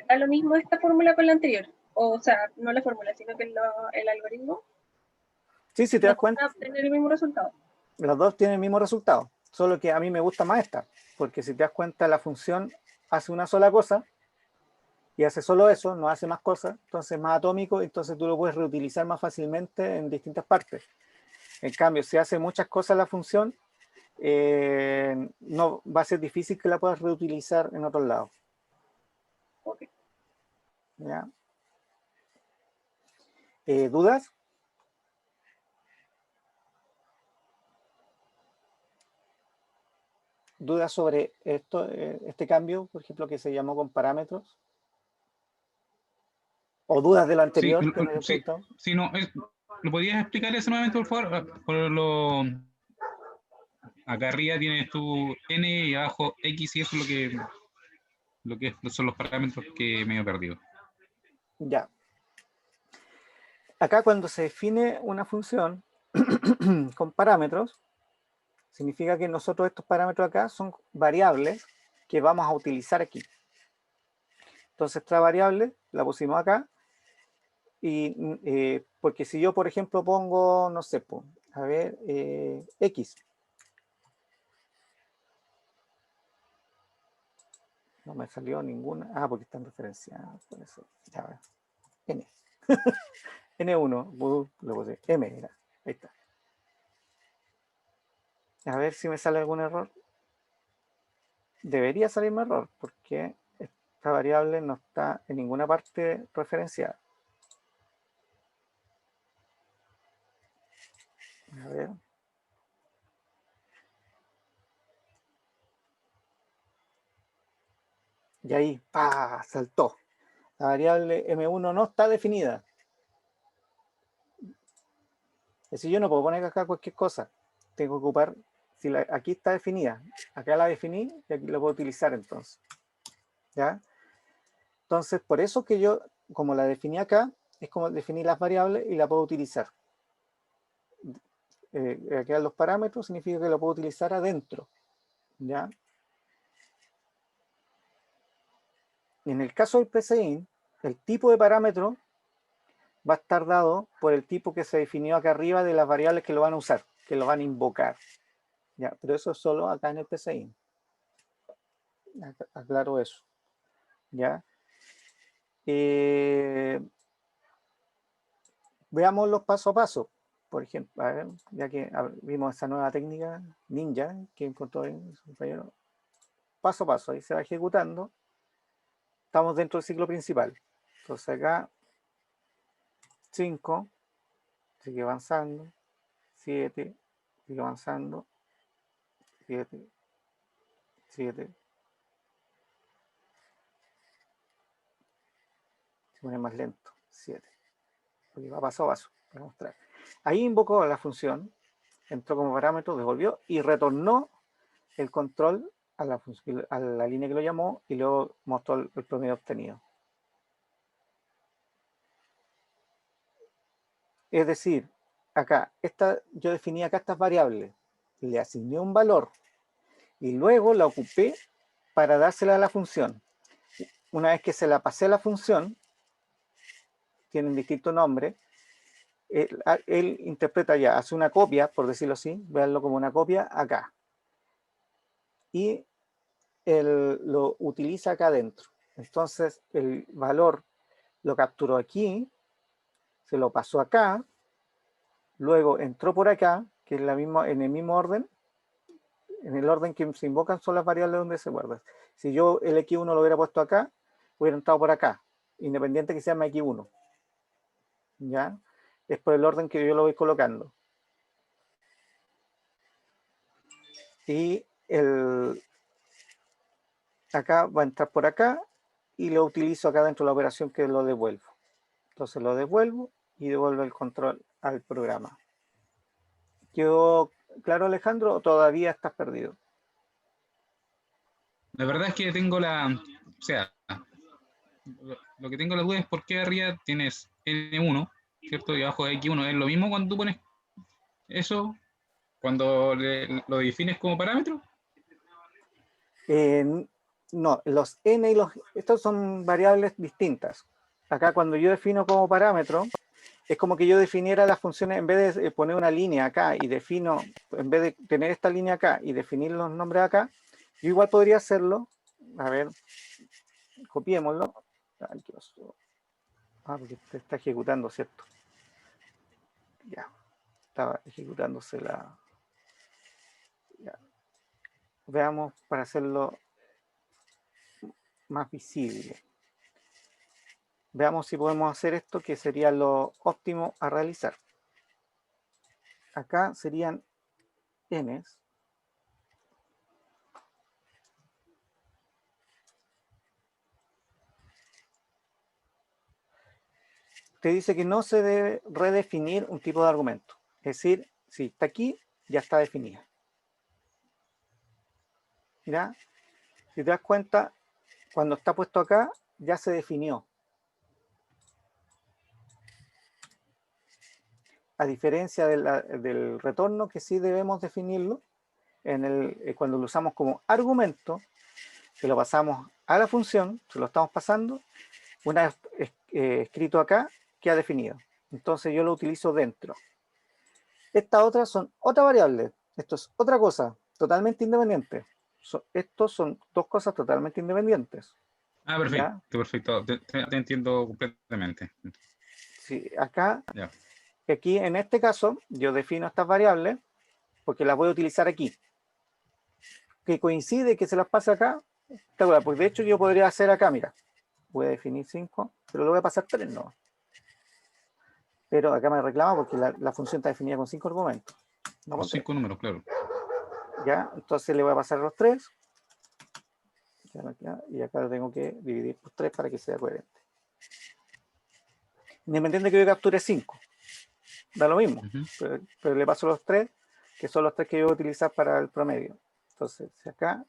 ¿Da lo mismo esta fórmula con la anterior? O sea, no la fórmula, sino que el algoritmo. Sí, si te das cuenta. ¿Va a tener el mismo resultado? Los dos tienen el mismo resultado, solo que a mí me gusta más esta, porque si te das cuenta la función hace una sola cosa, y hace solo eso, no hace más cosas, entonces es más atómico, entonces tú lo puedes reutilizar más fácilmente en distintas partes. En cambio, si hace muchas cosas la función, no va a ser difícil que la puedas reutilizar en otros lados. Okay. ¿Ya? ¿Dudas? ¿Dudas sobre esto, este cambio, por ejemplo, que se llamó con parámetros? ¿O dudas de lo Sí, anterior que me había sí, preguntado? sí, no, ¿lo podías explicar eso nuevamente, por favor? Acá arriba tienes tu n y abajo x y eso es lo que son los parámetros que me he perdido. Ya. Acá cuando se define una función con parámetros, significa que nosotros estos parámetros acá son variables que vamos a utilizar aquí. Entonces esta variable la pusimos acá y porque si yo, por ejemplo, pongo, no sé, a ver, x. No me salió ninguna. Ah, porque están referenciadas. Por eso. Ya, a ver. N. N1. Lo puse. M era. Ahí está. A ver si me sale algún error. Debería salirme error porque esta variable no está en ninguna parte referenciada. A ver. Y ahí, ¡pah! Saltó. La variable M1 no está definida. Es decir, yo no puedo poner acá cualquier cosa. Tengo que ocupar, si aquí está definida, acá la definí y aquí la puedo utilizar entonces. ¿Ya? Entonces, por eso que yo, como la definí acá, es como definir las variables y la puedo utilizar. Aquí los parámetros significa que lo puedo utilizar adentro. ¿Ya? En el caso del PCIN, el tipo de parámetro va a estar dado por el tipo que se definió acá arriba de las variables que lo van a usar, que lo van a invocar. ¿Ya? Pero eso es solo acá en el PCIN. Aclaro eso. ¿Ya? Veámoslos paso a paso. Por ejemplo, a ver, ya que vimos esa nueva técnica ninja que encontró en su compañero. Paso a paso, ahí se va ejecutando. Estamos dentro del ciclo principal. Entonces acá 5, sigue avanzando, 7, sigue avanzando, 7, 7. Se pone más lento, 7. Porque va paso a paso, para mostrar. Ahí invocó la función, entró como parámetro, devolvió y retornó el control a la línea que lo llamó y luego mostró el promedio obtenido. Es decir, acá, yo definí acá estas variables, le asigné un valor y luego la ocupé para dársela a la función. Una vez que se la pasé a la función, tienen distintos nombres, él interpreta ya, hace una copia, por decirlo así, veanlo como una copia acá. Y él lo utiliza acá adentro. Entonces, el valor lo capturó aquí, se lo pasó acá, luego entró por acá, que es en el mismo orden, en el orden que se invocan son las variables donde se guardan. Si yo el X1 lo hubiera puesto acá, hubiera entrado por acá, independiente que se llame X1. ¿Ya? Es por el orden que yo lo voy colocando. Y acá va a entrar por acá y lo utilizo acá dentro de la operación que lo devuelvo. Entonces lo devuelvo y devuelvo el control al programa. ¿Quedó claro, Alejandro, o todavía estás perdido? La verdad es que tengo o sea, lo que tengo la duda es por qué arriba tienes N1, ¿cierto? Y abajo X1. ¿Es lo mismo cuando tú pones eso, cuando lo defines como parámetro? No, los n y estos son variables distintas. Acá cuando yo defino como parámetro, es como que yo definiera las funciones, en vez de poner una línea acá y defino, en vez de tener esta línea acá y definir los nombres acá, yo igual podría hacerlo. A ver, copiémoslo. Ay, ¿qué pasó? Porque está ejecutando, ¿cierto? Ya, estaba ejecutándose la... Ya. Veamos para hacerlo más visible. Veamos si podemos hacer esto, que sería lo óptimo a realizar. Acá serían n's. te dice que no se debe redefinir un tipo de argumento. Es decir, si está aquí, ya está definida. Mira, si te das cuenta, cuando está puesto acá, ya se definió. A diferencia del retorno, que sí debemos definirlo, cuando lo usamos como argumento, que lo pasamos a la función, se lo estamos pasando, una vez escrito acá, queda definido. Entonces yo lo utilizo dentro. Estas otras son otra variable. Esto es otra cosa, totalmente independiente. Estos son dos cosas totalmente independientes. Ah, perfecto, ¿Ya? perfecto. Te entiendo completamente. Sí, acá, Ya. aquí en este caso, yo defino estas variables porque las voy a utilizar aquí. Que coincide que se las pase acá, porque de hecho yo podría hacer acá, mira, voy a definir 5, pero lo voy a pasar 3 no. Pero acá me reclama porque la función está definida con 5 argumentos. No Con con 3. 5 números, claro. ¿Ya? Entonces le voy a pasar los 3. Y acá lo tengo que dividir por 3 para que sea coherente. Independiente que yo capture 5. Da lo mismo. Pero le paso los 3, que son los 3 que yo voy a utilizar para el promedio. Entonces, si acá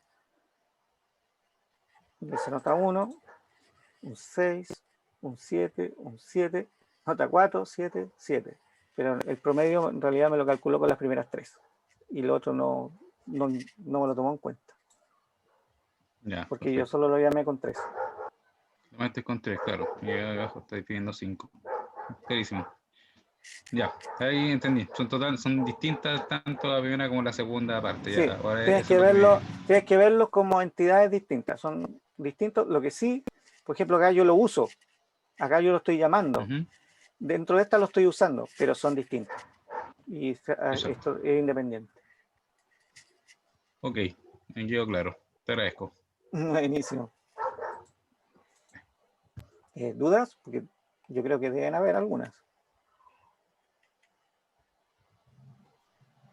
se nota 1, un 6, un 7, un 7, nota 4, 7, 7. Pero el promedio en realidad me lo calculó con las primeras 3. Y lo otro no me lo tomó en cuenta. Ya, porque perfecto. yo solo lo llamé con 3. Lo metes con 3, claro. Y ahí abajo estoy pidiendo 5. Clarísimo. Ya, ahí entendí. Son distintas tanto la primera como la segunda parte. Sí, Ya, ahora tienes eso es lo que tienes que verlos como entidades distintas. Son distintos. Lo que sí, por ejemplo, acá yo lo uso. Acá yo lo estoy llamando. Ujú. Dentro de esta lo estoy usando, pero son distintos. Y Exacto. esto es independiente. Ok, me quedó claro. Te agradezco. Buenísimo. ¿Dudas? Porque yo creo que deben haber algunas.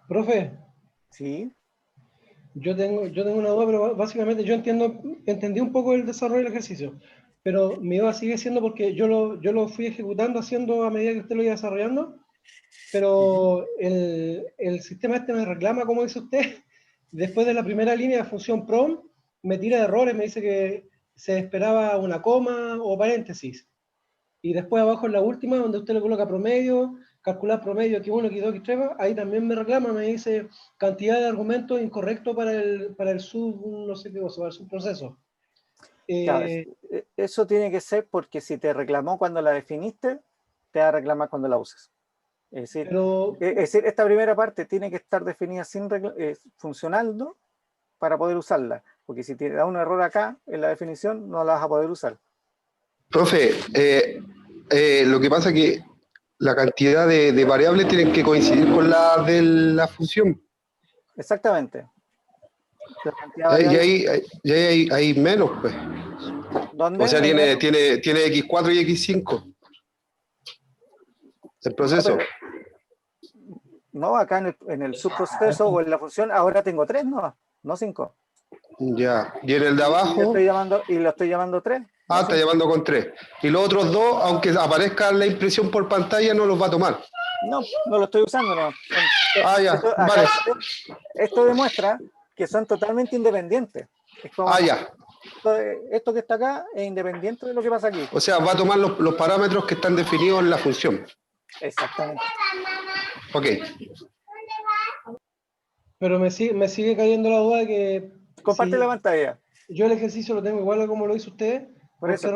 Profe, Sí, yo tengo una duda, pero básicamente yo entendí un poco el desarrollo del ejercicio, pero mi duda sigue siendo porque yo lo fui ejecutando, haciendo a medida que usted lo iba desarrollando, pero el sistema este me reclama, como dice usted, después de la primera línea de función PROM, me tira errores, me dice que se esperaba una coma o paréntesis. Y después abajo en la última, donde usted le coloca promedio, calcular promedio X1, X2, X3, ahí también me reclama, me dice cantidad de argumentos incorrecto para el sub, no sé qué cosa, para el subproceso. claro, eso tiene que ser porque si te reclamó cuando la definiste, te va a reclamar cuando la uses. Es decir, esta primera parte tiene que estar definida funcionando para poder usarla. Porque si te da un error acá en la definición, no la vas a poder usar. Profe, lo que pasa es que la cantidad de variables tienen que coincidir con la de la función. Exactamente. La cantidad Y variable, ahí hay menos, pues. ¿dónde? O sea, ¿Hay menos? tiene X4 y X5. El proceso. No, acá en el subproceso o en la función, ahora tengo 3, no 5. Ya. Y en el de Y abajo. lo estoy llamando 3. Ah, está llamando con 3. Y los otros 2, aunque aparezca la impresión por pantalla, no los va a tomar. No lo estoy usando, no. Ya, vale. Esto demuestra que son totalmente independientes. Es como Ya. esto que está acá es independiente de lo que pasa aquí. O sea, va a tomar los parámetros que están definidos en la función. Exactamente. Ok. Pero me sigue cayendo la duda de que Comparte la pantalla. Yo el ejercicio lo tengo igual a como lo hizo usted. Por eso,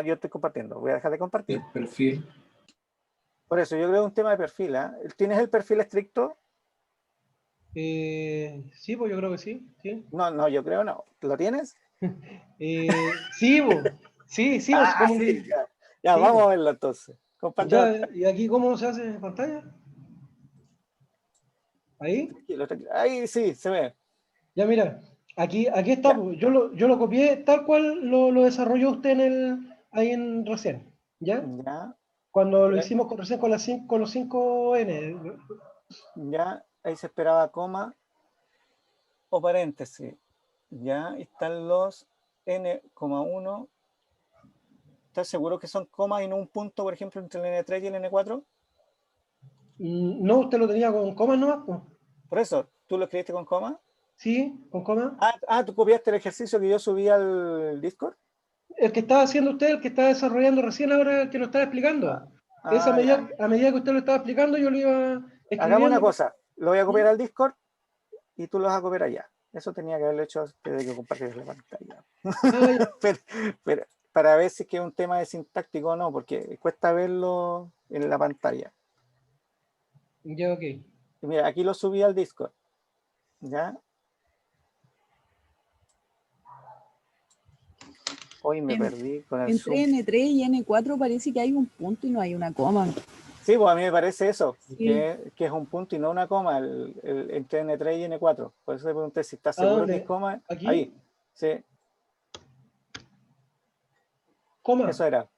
yo estoy compartiendo. Voy a dejar de compartir. El perfil. Por eso, yo creo que es un tema de perfil. ¿Tienes el perfil estricto? Sí, pues yo creo que sí. No, yo creo no. ¿Lo tienes? Sí, pues. Sí. Sí, ya sí, vamos a verlo entonces. Ya, ¿y aquí cómo se hace en pantalla? ¿Ahí? Ahí sí, se ve. Ya, mira, aquí está. Pues, yo lo copié tal cual lo desarrolló usted ahí en recién. ¿Ya? Cuando lo hicimos recién con los 5 N. Ya, ahí se esperaba coma o paréntesis. Ya, están los N,1 ¿Estás seguro que son comas y no un punto, por ejemplo, entre el N3 y el N4? No, usted lo tenía con comas nomás, pues. Por eso, ¿tú lo escribiste con coma? Sí, con comas. ¿Tú copiaste el ejercicio que yo subí al Discord? El que estaba haciendo usted, el que está desarrollando recién ahora, el que lo estaba explicando. Esa Ya. a medida que usted lo estaba explicando, yo lo iba escribiendo. Hagamos una cosa, lo voy a copiar al Discord y tú lo vas a copiar allá. Eso tenía que haberlo hecho antes de que compartieras la pantalla. pero, para ver si es que es un tema de sintáctico o no, porque cuesta verlo en la pantalla. Ya, ok. Y mira, aquí lo subí al Discord. ¿Ya? Hoy me perdí con el Zoom. Entre N3 y N4 parece que hay un punto y no hay una coma. Sí, pues a mí me parece eso, Sí. que es un punto y no una coma entre N3 y N4. Por eso te pregunté si estás seguro que es coma. ¿Aquí? Ahí, sí. ¿Coma? Eso era.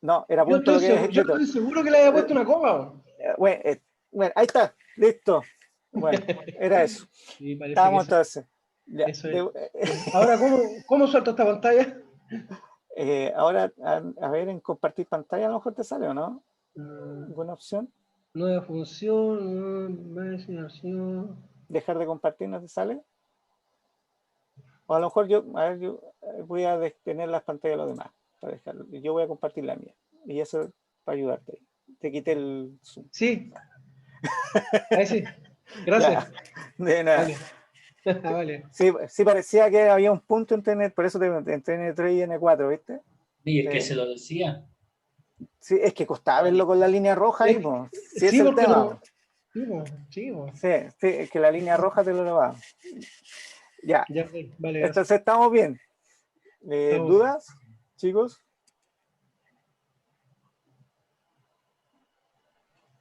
No, era Yo punto lo que habías yo escrito. estoy seguro que le había puesto una coma. Bueno, ahí está, listo. Bueno, era eso. Sí, parece Estábamos que entonces. Ya, eso es. Ahora, ¿cómo suelto esta pantalla? Ahora, a ver, en compartir pantalla a lo mejor te sale, ¿o no? ¿Alguna opción? Nueva función, ¿Dejar de compartir no te sale? O a lo mejor yo voy a detener las pantallas de los demás para dejarlo. Yo voy a compartir la mía. Y eso para ayudarte. Te quité el Zoom. Sí. Ahí sí. Gracias. Ya, de nada. Vale. Vale. Sí, parecía que había un punto entre N3 y N4, ¿viste? Y es que se lo decía. Sí, es que costaba verlo con la línea roja ahí, pues. Sí, es el tema. No. Sí, es que la línea roja te lo va. Ya. Vale, entonces estamos bien. ¿Dudas, chicos?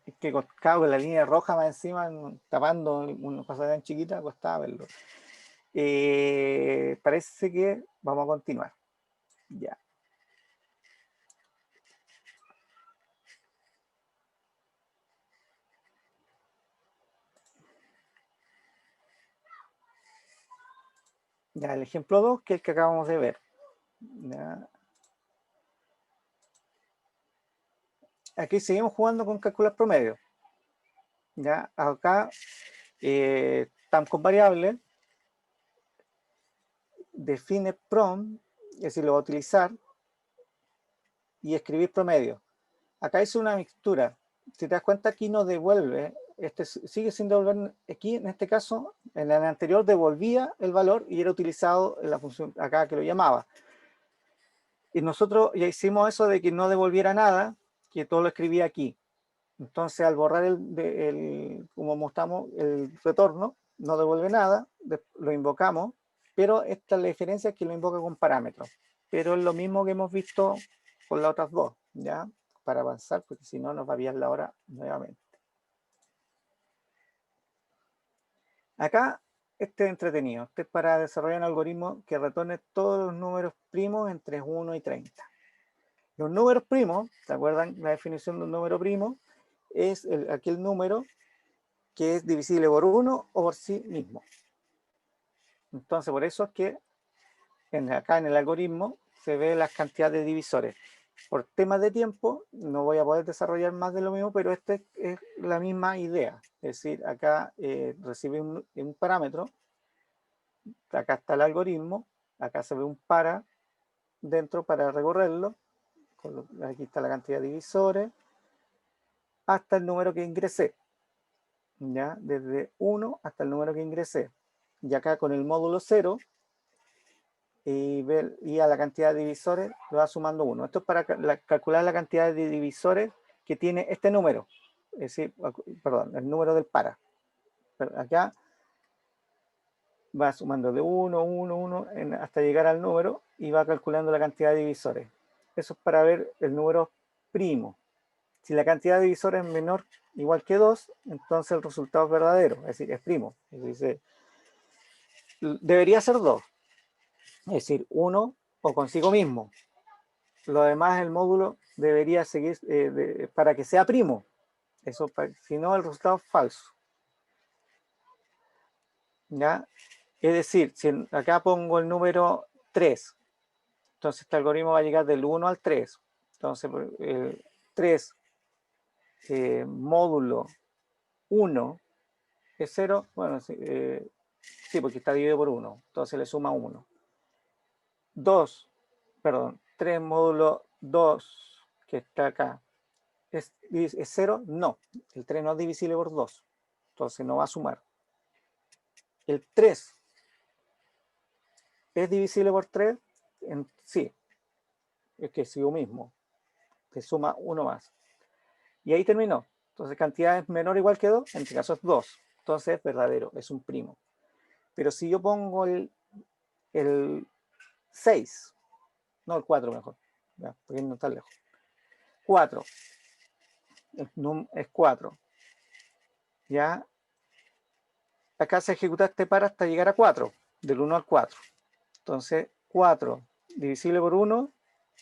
Es que costaba con la línea roja más encima, tapando una cosa tan chiquita, costaba verlo. Parece que vamos a continuar. Ya. Ya, el ejemplo 2, que es el que acabamos de ver. Ya. Aquí seguimos jugando con calcular promedio. Ya, acá están con variables, define prom, es decir, lo va a utilizar, y escribir promedio. Acá es una mixtura. Si te das cuenta, aquí no devuelve, sigue sin devolver, aquí en este caso, en el anterior devolvía el valor y era utilizado en la función acá que lo llamaba. Y nosotros ya hicimos eso de que no devolviera nada, que todo lo escribía aquí. Entonces, al borrar como mostramos, el retorno, no devuelve nada, lo invocamos, pero esta es la diferencia, es que lo invoca con parámetros. Pero es lo mismo que hemos visto con las otras dos, ¿ya? Para avanzar, porque si no nos va a pillar la hora nuevamente. Acá, este es entretenido. Este es para desarrollar un algoritmo que retorne todos los números primos entre 1 y 30. Los números primos, ¿se acuerdan la definición de un número primo? Es aquel número que es divisible por 1 o por sí mismo. Entonces, por eso es que acá en el algoritmo se ve las cantidades de divisores. Por temas de tiempo, no voy a poder desarrollar más de lo mismo, pero esta es la misma idea. Es decir, acá recibe un parámetro, acá está el algoritmo, acá se ve un para dentro para recorrerlo, aquí está la cantidad de divisores, hasta el número que ingresé, ¿ya? Desde 1 hasta el número que ingresé. Y acá con el módulo 0, y a la cantidad de divisores lo va sumando 1. Esto es para calcular la cantidad de divisores que tiene este número. Es decir, perdón, el número del para. Pero acá va sumando de 1, 1, 1, hasta llegar al número y va calculando la cantidad de divisores. Eso es para ver el número primo. Si la cantidad de divisores es menor igual que 2, entonces el resultado es verdadero, es decir, es primo. Es decir, debería ser 2. Es decir, 1 o consigo mismo. Lo demás, el módulo debería seguir para que sea primo. Eso, si no, el resultado es falso. ¿Ya? Es decir, si acá pongo el número 3 Entonces este algoritmo va a llegar del 1 al 3. Entonces 3 módulo 1 es 0. Bueno, sí, porque está dividido por 1. Entonces le suma 1. 3 módulo 2, que está acá, ¿es 0? No. El 3 no es divisible por 2. Entonces no va a sumar. El 3 es divisible por 3. Sí. Es que es lo mismo. Te suma 1 más. Y ahí terminó. Entonces cantidad es menor o igual que 2. En este caso es 2. Entonces es verdadero. Es un primo. Pero si yo pongo el 6. No, el 4 mejor. Ya, porque no está lejos. 4. Es 4. Ya. Acá se ejecuta este par hasta llegar a 4. Del 1 al 4. Entonces, 4 divisible por 1.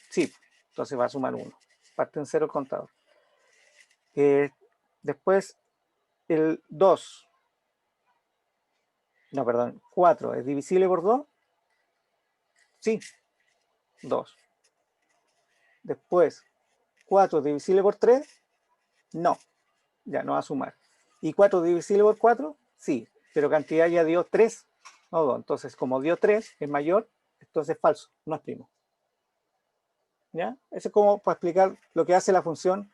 Sí. Entonces va a sumar 1. Parte en 0 el contador. Después, el 2. No, perdón. 4 es divisible por 2. Sí. 2. Después, 4 divisible por 3. No. Ya no va a sumar. ¿Y 4 divisible por 4? Sí. Pero cantidad ya dio 3, no 2. Entonces, como dio 3, es mayor, entonces es falso, no es primo. ¿Ya? Eso es como para explicar lo que hace la función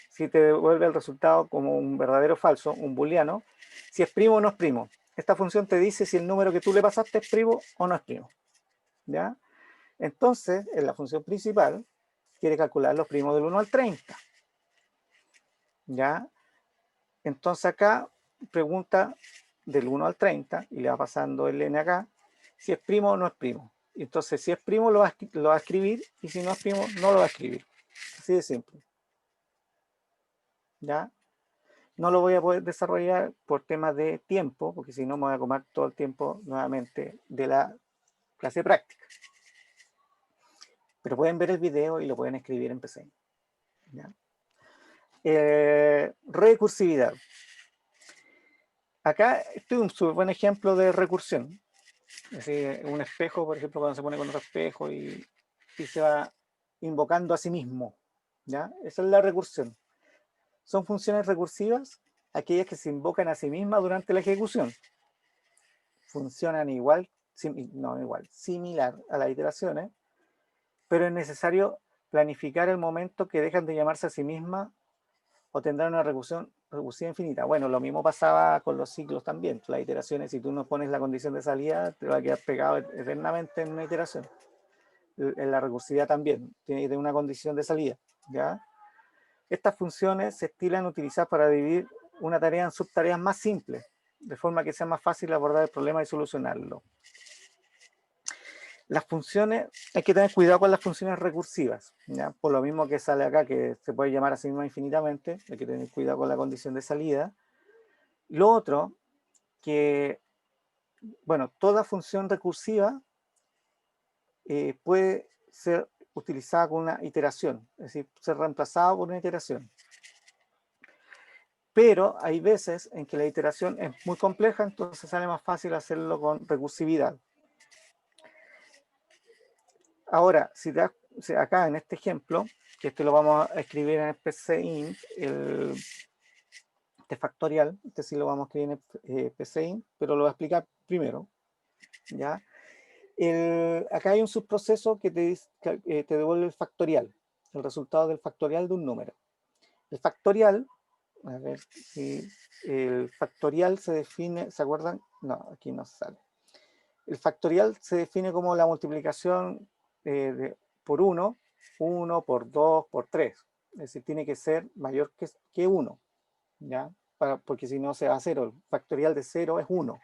si te devuelve el resultado como un verdadero o falso, un booleano, si es primo o no es primo. Esta función te dice si el número que tú le pasaste es primo o no es primo. ¿Ya? Entonces, en la función principal, quiere calcular los primos del 1 al 30. ¿Ya? Entonces acá pregunta del 1 al 30 y le va pasando el n acá, si es primo o no es primo. Entonces, si es primo lo va a escribir y si no es primo no lo va a escribir. Así de simple. ¿Ya? No lo voy a poder desarrollar por temas de tiempo, porque si no me voy a comer todo el tiempo nuevamente de la clase práctica. Pero pueden ver el video y lo pueden escribir en PC. ¿Ya? Recursividad. Acá este es un súper buen ejemplo de recursión. Es decir, un espejo, por ejemplo, cuando se pone con otro espejo y se va invocando a sí mismo. ¿Ya? Esa es la recursión. Son funciones recursivas aquellas que se invocan a sí mismas durante la ejecución. Funcionan igual, similar a las iteraciones, pero es necesario planificar el momento que dejan de llamarse a sí mismas o tendrán una recursiva infinita. Bueno, lo mismo pasaba con los ciclos también. Las iteraciones, si tú no pones la condición de salida, te va a quedar pegado eternamente en una iteración. En la recursividad también, tiene que tener una condición de salida. ¿Ya? Estas funciones se estilan utilizar para dividir una tarea en subtareas más simples, de forma que sea más fácil abordar el problema y solucionarlo. Las funciones, hay que tener cuidado con las funciones recursivas, ¿ya? Por lo mismo que sale acá, que se puede llamar a sí misma infinitamente, hay que tener cuidado con la condición de salida. Lo otro, que, bueno, toda función recursiva puede ser utilizada con una iteración, es decir, ser reemplazada por una iteración. Pero hay veces en que la iteración es muy compleja, entonces sale más fácil hacerlo con recursividad. Ahora, acá en este ejemplo, que esto lo vamos a escribir en el PCInt, este factorial, este sí lo vamos a escribir en el PCInt, pero lo voy a explicar primero. ¿Ya? Acá hay un subproceso que te devuelve el factorial, el resultado del factorial de un número. El factorial, a ver si el factorial se define, ¿se acuerdan? No, aquí no sale. El factorial se define como la multiplicación por 1, 1 por 2, por 3. Es decir, tiene que ser mayor que 1, ¿ya? Porque si no se va a 0. El factorial de 0 es 1,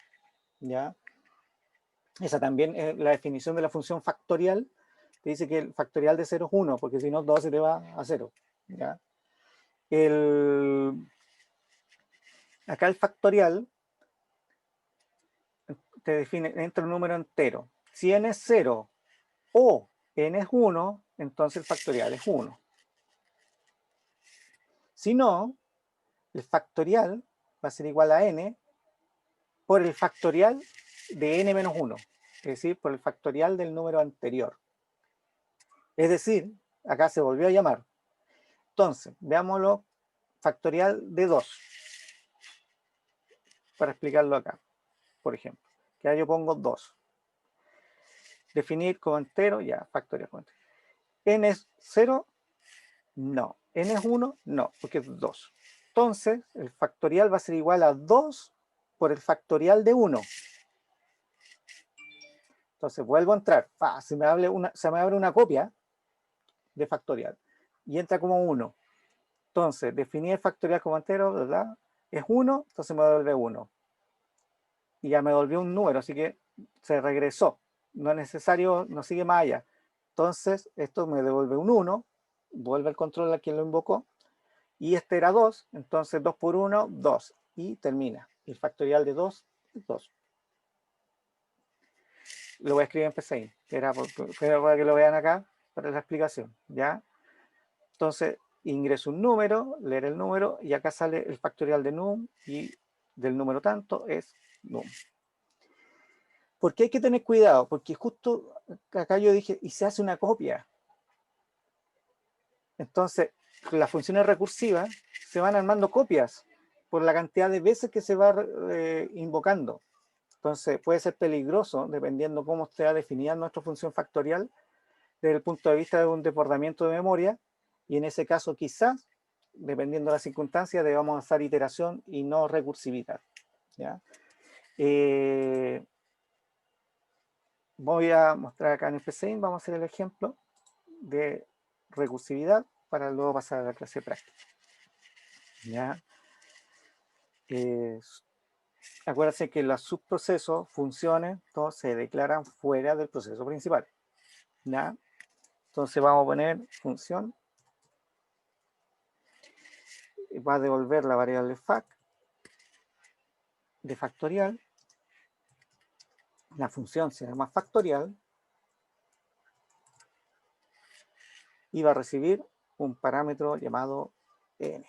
¿ya? Esa también es la definición de la función factorial. Te dice que el factorial de 0 es 1, porque si no 2 se te va a 0, ¿ya? Acá el factorial te define entre un número entero. Si n es 0 o n es 1, entonces el factorial es 1. Si no, el factorial va a ser igual a n por el factorial de n menos 1, es decir, por el factorial del número anterior. Es decir, acá se volvió a llamar. Entonces, veámoslo factorial de 2. Para explicarlo acá, por ejemplo. Que ahora yo pongo 2. Definir como entero, ya, factorial como entero. ¿N es 0? No. ¿N es 1? No, porque es 2. Entonces, el factorial va a ser igual a 2 por el factorial de 1. Entonces, vuelvo a entrar. Se me abre una copia de factorial. Y entra como 1. Entonces, definir el factorial como entero, ¿verdad? Es 1, entonces me devuelve 1. Y ya me devolvió un número, así que se regresó. No es necesario, no sigue más allá. Entonces, esto me devuelve un 1, vuelve el control a quien lo invocó, y este era 2, entonces 2 por 1, 2, y termina. El factorial de 2 es 2. Lo voy a escribir en PCI, era para que lo vean acá, para la explicación, ¿ya? Entonces, ingreso un número, leer el número, y acá sale el factorial de num, y del número tanto es num. ¿Por qué hay que tener cuidado? Porque justo acá yo dije, y se hace una copia. Entonces, las funciones recursivas se van armando copias por la cantidad de veces que se va invocando. Entonces, puede ser peligroso, dependiendo cómo esté definida nuestra función factorial, desde el punto de vista de un desbordamiento de memoria, y en ese caso quizás, dependiendo de las circunstancias, debamos usar iteración y no recursividad, ¿ya? Voy a mostrar acá en el PCIN, vamos a hacer el ejemplo de recursividad para luego pasar a la clase práctica. ¿Ya? Acuérdense que los subprocesos, funciones, todos se declaran fuera del proceso principal. ¿Ya? Entonces vamos a poner función. Va a devolver la variable fac de factorial. La función se llama factorial. Y va a recibir un parámetro llamado n.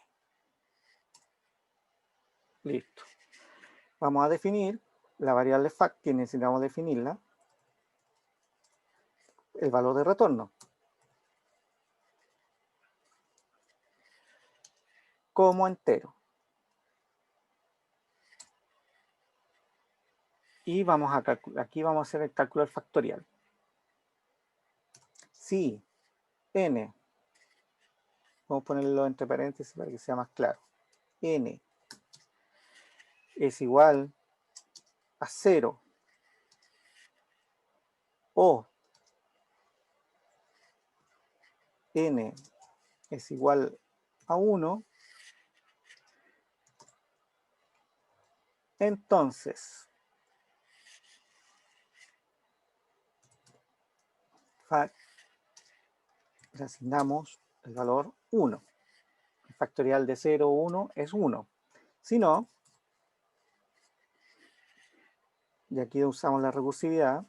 Listo. Vamos a definir la variable fac, que necesitamos definirla, el valor de retorno. Como entero. Y vamos a calcular, aquí vamos a hacer el cálculo del factorial. Si n, vamos a ponerlo entre paréntesis para que sea más claro, n es igual a 0 o n es igual a 1, entonces fac le asignamos el valor 1. El factorial de 0 o 1 es 1. Si no, y aquí usamos la recursividad,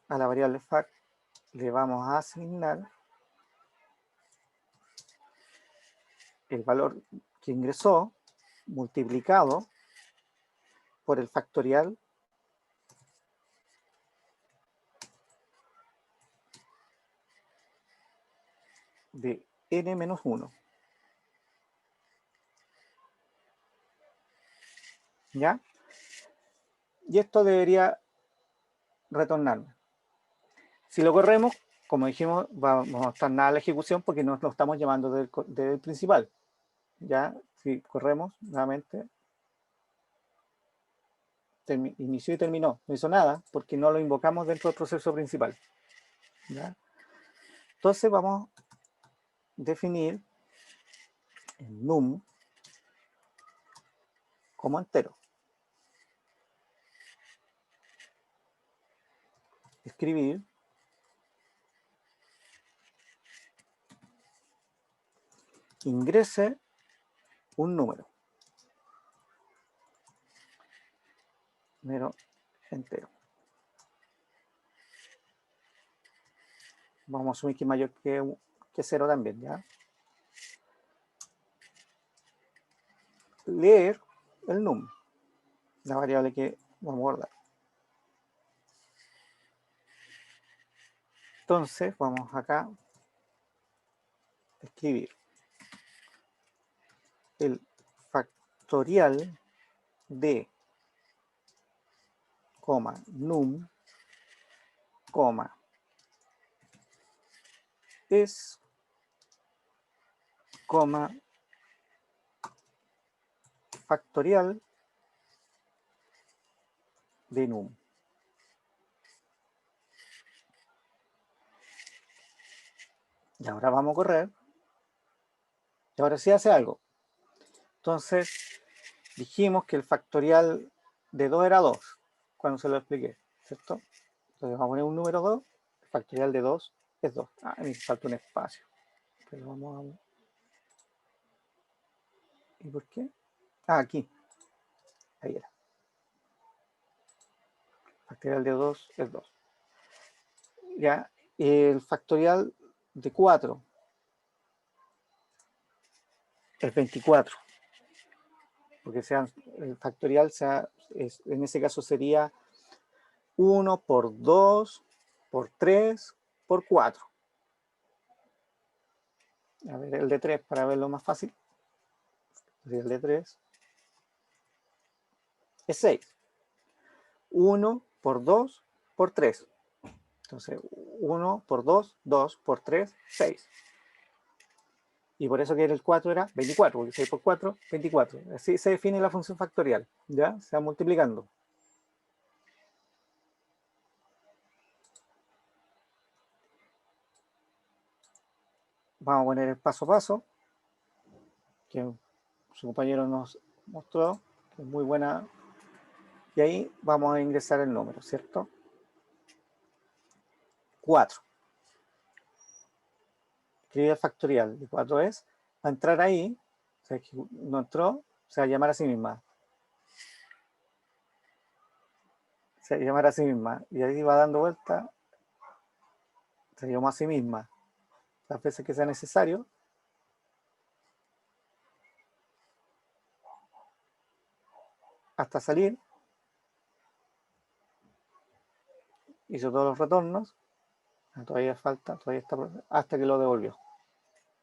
a la variable fac le vamos a asignar el valor que ingresó multiplicado por el factorial de n menos 1. ¿Ya? Y esto debería retornarme. Si lo corremos, como dijimos, vamos a estar nada a la ejecución porque no lo estamos llamando del principal. ¿Ya? Si corremos nuevamente, inició y terminó. No hizo nada porque no lo invocamos dentro del proceso principal. ¿Ya? Entonces vamos a definir el num como entero. Escribir ingrese un número entero. Vamos a asumir que es mayor que 0 también, ¿ya? Leer el num, la variable que vamos a guardar. Entonces, vamos acá, escribir el factorial de, num, es, factorial de num. Y ahora vamos a correr. Y ahora sí hace algo. Entonces, dijimos que el factorial de 2 era 2, cuando se lo expliqué, ¿cierto? Entonces vamos a poner un número 2, el factorial de 2 es 2. Ah, me falta un espacio. Pero vamos a... ¿Y por qué? Ah, aquí. Ahí era. Factorial de 2 es 2. Ya, el factorial de 4 es 24. Porque el factorial en ese caso sería 1 por 2 por 3 por 4. A ver, el de 3 para verlo más fácil. El de 3 es 6. 1 por 2 por 3. Entonces, 1 por 2, 2 por 3, 6. Y por eso que el 4 era 24, porque 6 por 4, 24. Así se define la función factorial, ¿ya? Se va multiplicando. Vamos a poner el paso a paso, que su compañero nos mostró, que es muy buena. Y ahí vamos a ingresar el número, ¿cierto? 4. Escribir el factorial de 4 es, va a entrar ahí, o sea, que no entró, se va a llamar a sí misma. Se va a llamar a sí misma. Y ahí va dando vuelta, se llama a sí misma. Las veces que sea necesario. Hasta salir. Hizo todos los retornos. Todavía falta, todavía está, hasta que lo devolvió.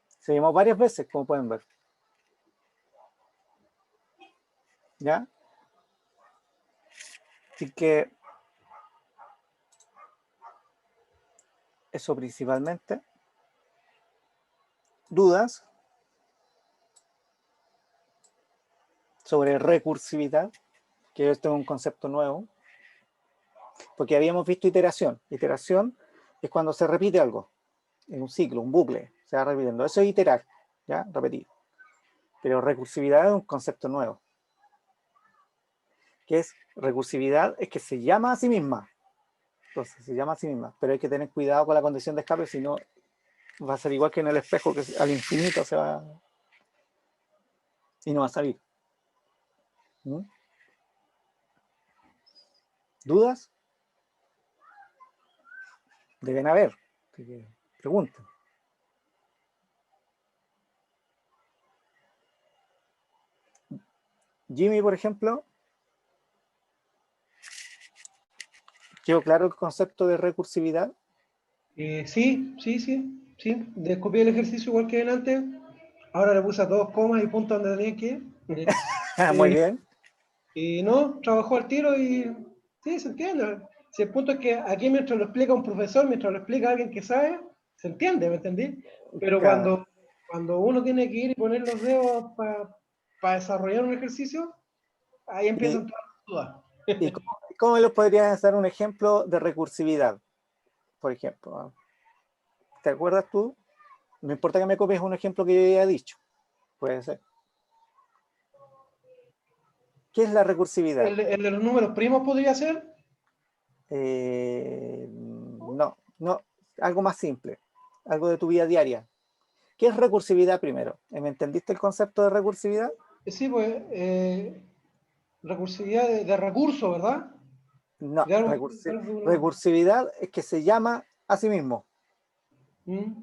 Se llamó varias veces, como pueden ver. ¿Ya? Así que eso principalmente. ¿Dudas sobre recursividad? Que esto es un concepto nuevo. Porque habíamos visto iteración. Iteración es cuando se repite algo. En un ciclo, un bucle. Se va repitiendo. Eso es iterar. ¿Ya? Repetir. Pero recursividad es un concepto nuevo. ¿Qué es recursividad? Es que se llama a sí misma. Entonces se llama a sí misma. Pero hay que tener cuidado con la condición de escape, si no va a ser igual que en el espejo, que al infinito se va y no va a salir. ¿Mm? ¿Dudas? Deben haber. Así que pregunten. Jimmy, por ejemplo, ¿quedó claro el concepto de recursividad? Sí. Descopié el ejercicio igual que delante. Ahora le puse a todos comas y puntos donde tenía que ir. Muy bien. Y no, trabajó al tiro y sí, se entiende. Si el punto es que aquí mientras lo explica un profesor, mientras lo explica alguien que sabe, se entiende, ¿me entendí? Pero Claro. cuando uno tiene que ir y poner los dedos para desarrollar un ejercicio, ahí empiezan todas las dudas. ¿Y cómo les podrías dar un ejemplo de recursividad? Por ejemplo, ¿te acuerdas tú? No importa que me copies un ejemplo que yo ya he dicho. Puede ser. ¿Qué es la recursividad? ¿El de los números primos podría ser? No, algo más simple, algo de tu vida diaria. ¿Qué es recursividad primero? ¿Me entendiste el concepto de recursividad? Sí, pues, recursividad de recurso, ¿verdad? No, De algo- recursividad es que se llama a sí mismo. ¿Mm?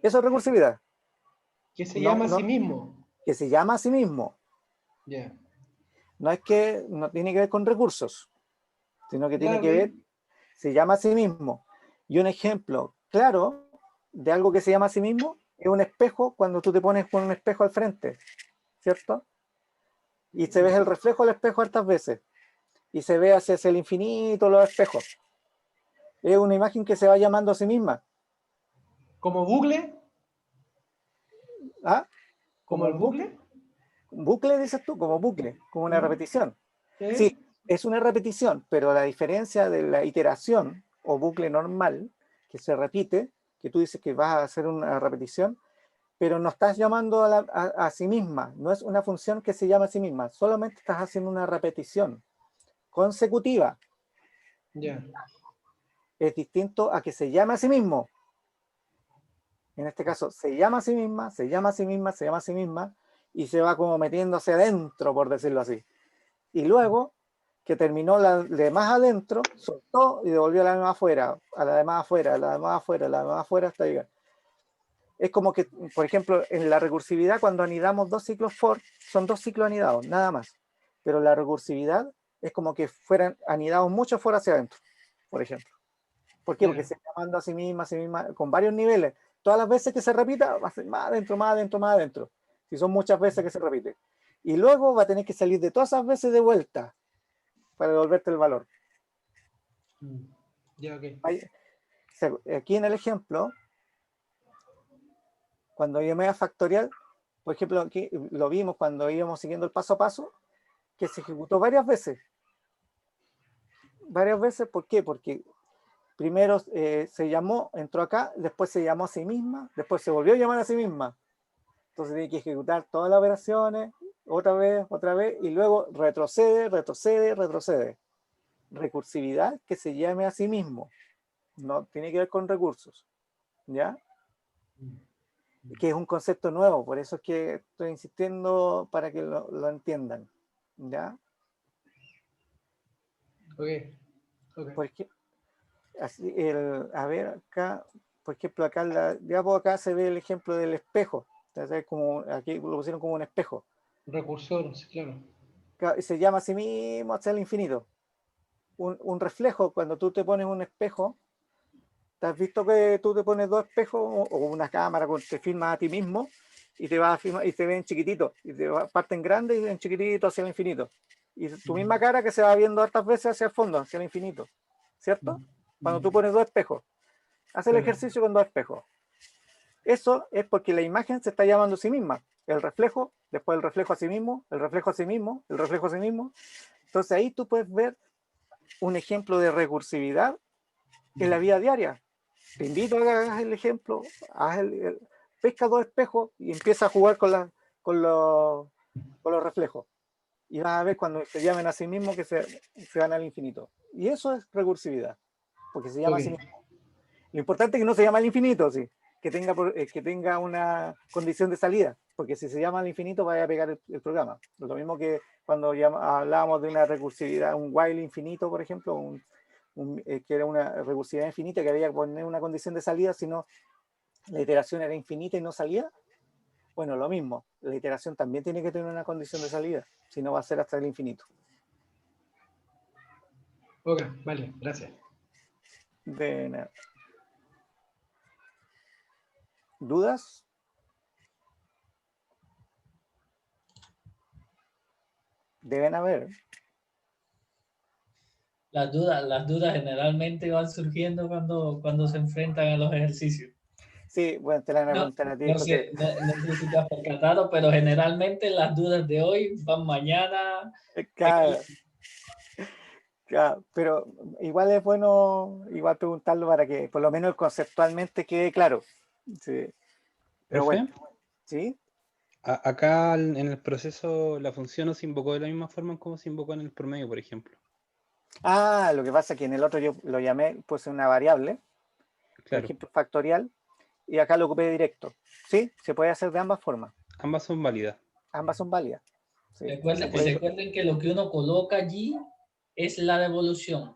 Eso es recursividad. Que se llama a sí mismo. Que se llama a sí mismo. Ya. No es que no tiene que ver con recursos, sino que tiene Ya, que ver, se llama a sí mismo. Y un ejemplo claro de algo que se llama a sí mismo Es un espejo cuando tú te pones con un espejo al frente, ¿cierto? Y se ve el reflejo del espejo hartas veces. Y se ve hacia el infinito los espejos. Es una imagen que se va llamando a sí misma. ¿Como bucle? ¿Ah? ¿Como el bucle? Bucle, dices tú, como bucle, como una repetición. ¿Sí? Sí, es una repetición, pero la diferencia de la iteración o bucle normal, que se repite, que tú dices que vas a hacer una repetición, pero no estás llamando a sí misma, no es una función que se llama a sí misma, solamente estás haciendo una repetición consecutiva. Ya. Es distinto a que se llame a sí mismo. En este caso, se llama a sí misma, se llama a sí misma, se llama a sí misma, y se va como metiéndose adentro, por decirlo así. Y luego, que terminó la de más adentro, soltó y devolvió a la demás afuera, a la demás afuera, a la demás afuera, a la demás afuera, hasta llegar. Es como que, por ejemplo, en la recursividad, cuando anidamos dos ciclos for, son dos ciclos anidados, nada más. Pero la recursividad es como que fueran anidados mucho for hacia adentro, por ejemplo. ¿Por qué? Porque se está llamando a sí misma, con varios niveles. Todas las veces que se repita, va a ser más adentro, más adentro, más adentro. Si son muchas veces que se repite. Y luego va a tener que salir de todas esas veces de vuelta para devolverte el valor. Ya, ok. Aquí en el ejemplo, cuando llamé a factorial, por ejemplo, aquí lo vimos cuando íbamos siguiendo el paso a paso, que se ejecutó varias veces. Varias veces, ¿por qué? Porque primero se llamó, entró acá, después se llamó a sí misma, después se volvió a llamar a sí misma. Entonces tiene que ejecutar todas las operaciones, otra vez, y luego retrocede, retrocede, retrocede. Recursividad que se llame a sí mismo. No tiene que ver con recursos. ¿Ya? Que es un concepto nuevo, por eso es que estoy insistiendo para que lo entiendan. ¿Ya? Ok. Okay. Porque así a ver acá, por ejemplo, acá, digamos, acá se ve el ejemplo del espejo. Entonces, como, aquí lo pusieron como un espejo. Recursor, sí, claro. Se llama a sí mismo hasta el infinito. Un reflejo, cuando tú te pones un espejo, ¿te has visto que tú te pones dos espejos o una cámara con te filmas a ti mismo y te vas a filmar y te ven chiquitito y te parten grandes y ven chiquitito hacia el infinito? Y tu misma cara que se va viendo hartas veces hacia el fondo, hacia el infinito, ¿cierto? Cuando tú pones dos espejos, haz el ejercicio con dos espejos. Eso es porque la imagen se está llamando a sí misma. El reflejo, después el reflejo a sí mismo, el reflejo a sí mismo, el reflejo a sí mismo. Entonces ahí tú puedes ver un ejemplo de recursividad en la vida diaria. Te invito a que hagas el ejemplo, pesca dos espejos y empieza a jugar con los reflejos. Y vas a ver cuando se llamen a sí mismos que se van al infinito. Y eso es recursividad, porque se llama a sí mismo. Lo importante es que no se llama al infinito, sí, que tenga una condición de salida, porque si se llama al infinito vaya a pegar el programa. Lo mismo que cuando hablábamos de una recursividad, un while infinito, por ejemplo, que era una recursividad infinita, que había que poner una condición de salida, si no la iteración era infinita y no salía. Bueno, lo mismo, la iteración también tiene que tener una condición de salida, si no va a ser hasta el infinito. Ok, vale, gracias. De nada. ¿Dudas? Deben haber. Las dudas generalmente van surgiendo cuando se enfrentan a los ejercicios. Sí, bueno, te la van a preguntar a ti, José. No sé si te has percatado, pero generalmente las dudas de hoy van mañana. Claro, pero igual es bueno preguntarlo para que por lo menos conceptualmente quede claro. Sí. Pero bueno, ¿sí? Acá en el proceso la función no se invocó de la misma forma como se invocó en el promedio, por ejemplo. Ah, lo que pasa es que en el otro yo lo llamé, puse una variable, por Claro. ejemplo, factorial, y acá lo ocupé directo. Sí, se puede hacer de ambas formas. Ambas son válidas. Ambas son válidas. Sí, recuerden que lo que uno coloca allí es la devolución.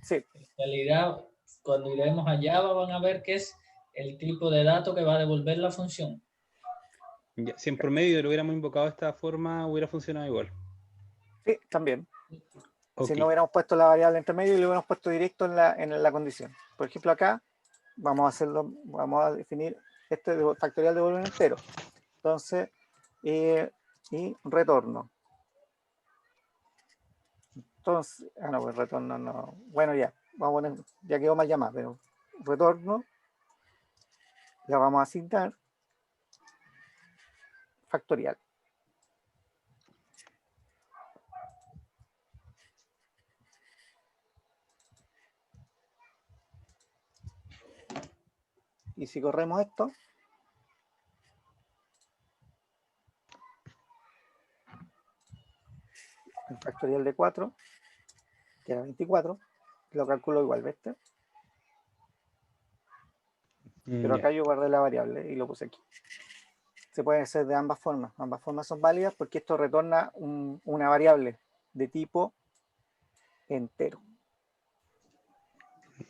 Sí. En realidad, cuando iremos a Java van a ver que es el tipo de dato que va a devolver la función. Ya, si en promedio lo hubiéramos invocado de esta forma, hubiera funcionado igual. Sí, también. Okay. Si no hubiéramos puesto la variable entre medio y lo hubiéramos puesto directo en la condición. Por ejemplo, acá vamos a definir Este factorial devuelve un entero. Entonces, y retorno. Entonces, no, pues retorno no. Bueno, ya, vamos a poner, ya quedó mal llamado, pero retorno, la vamos a asignar factorial. Y si corremos esto, el factorial de 4, que era 24, lo calculo igual, ¿viste? Pero acá yo guardé la variable y lo puse aquí. Se puede hacer de ambas formas son válidas porque esto retorna una variable de tipo entero.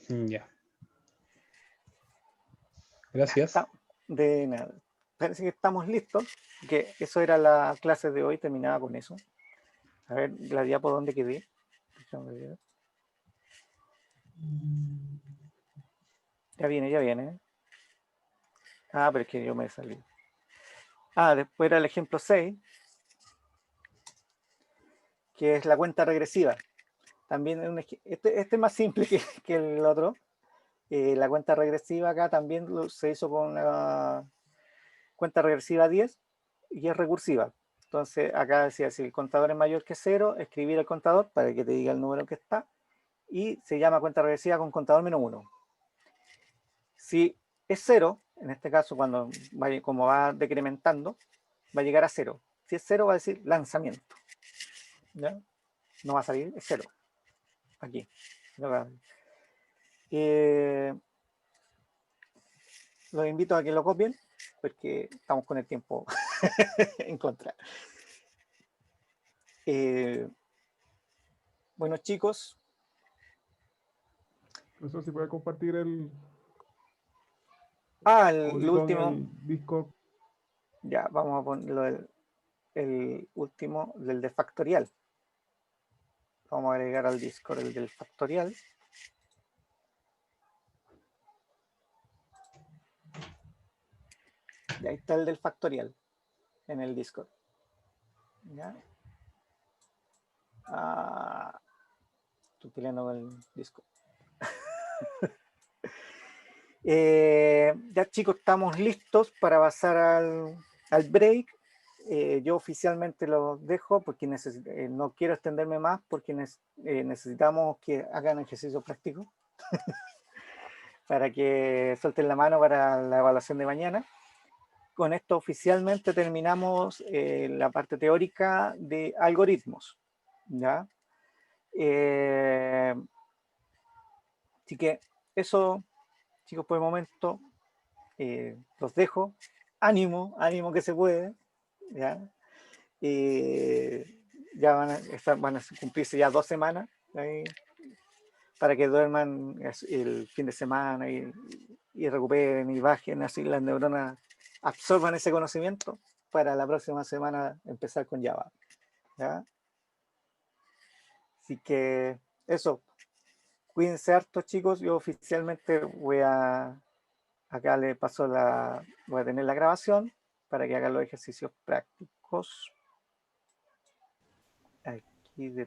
Ya. Gracias. De nada. Parece que estamos listos, que eso era la clase de hoy, terminaba con eso. A ver, la diapo, ¿dónde quedé? Ya viene. Ah, pero es que yo me salí. Ah, después era el ejemplo 6, que es la cuenta regresiva. También este es más simple que el otro. La cuenta regresiva acá también se hizo con la cuenta regresiva 10 y es recursiva. Entonces acá decía, si el contador es mayor que 0, escribir el contador para que te diga el número que está, y se llama cuenta regresiva con contador menos 1. Si es 0, en este caso cuando como va decrementando, va a llegar a 0. Si es 0 va a decir lanzamiento. ¿Ya? No va a salir, es 0. Aquí. Los invito a que lo copien porque estamos con el tiempo en contra. Bueno, chicos. Eso sí puede compartir el último. El Discord. Ya, vamos a ponerlo el último, del de factorial. Vamos a agregar al Discord el del factorial. Y ahí está el del factorial en el Discord. ¿Ya? Estoy peleando con el Discord. Ya, chicos, estamos listos para pasar al break. Yo oficialmente los dejo porque no quiero extenderme más porque necesitamos que hagan ejercicio práctico para que suelten la mano para la evaluación de mañana. Con esto oficialmente terminamos la parte teórica de algoritmos. ¿Ya? Así que eso, chicos, por el momento los dejo. Ánimo que se puede. ¿Ya? Ya van a cumplirse ya 2 semanas ahí, para que duerman el fin de semana y recuperen y bajen así las neuronas, absorban ese conocimiento para la próxima semana empezar con Java. ¿Ya? Así que eso, cuídense harto, chicos. Yo oficialmente acá le paso voy a tener la grabación para que hagan los ejercicios prácticos. Aquí detrás.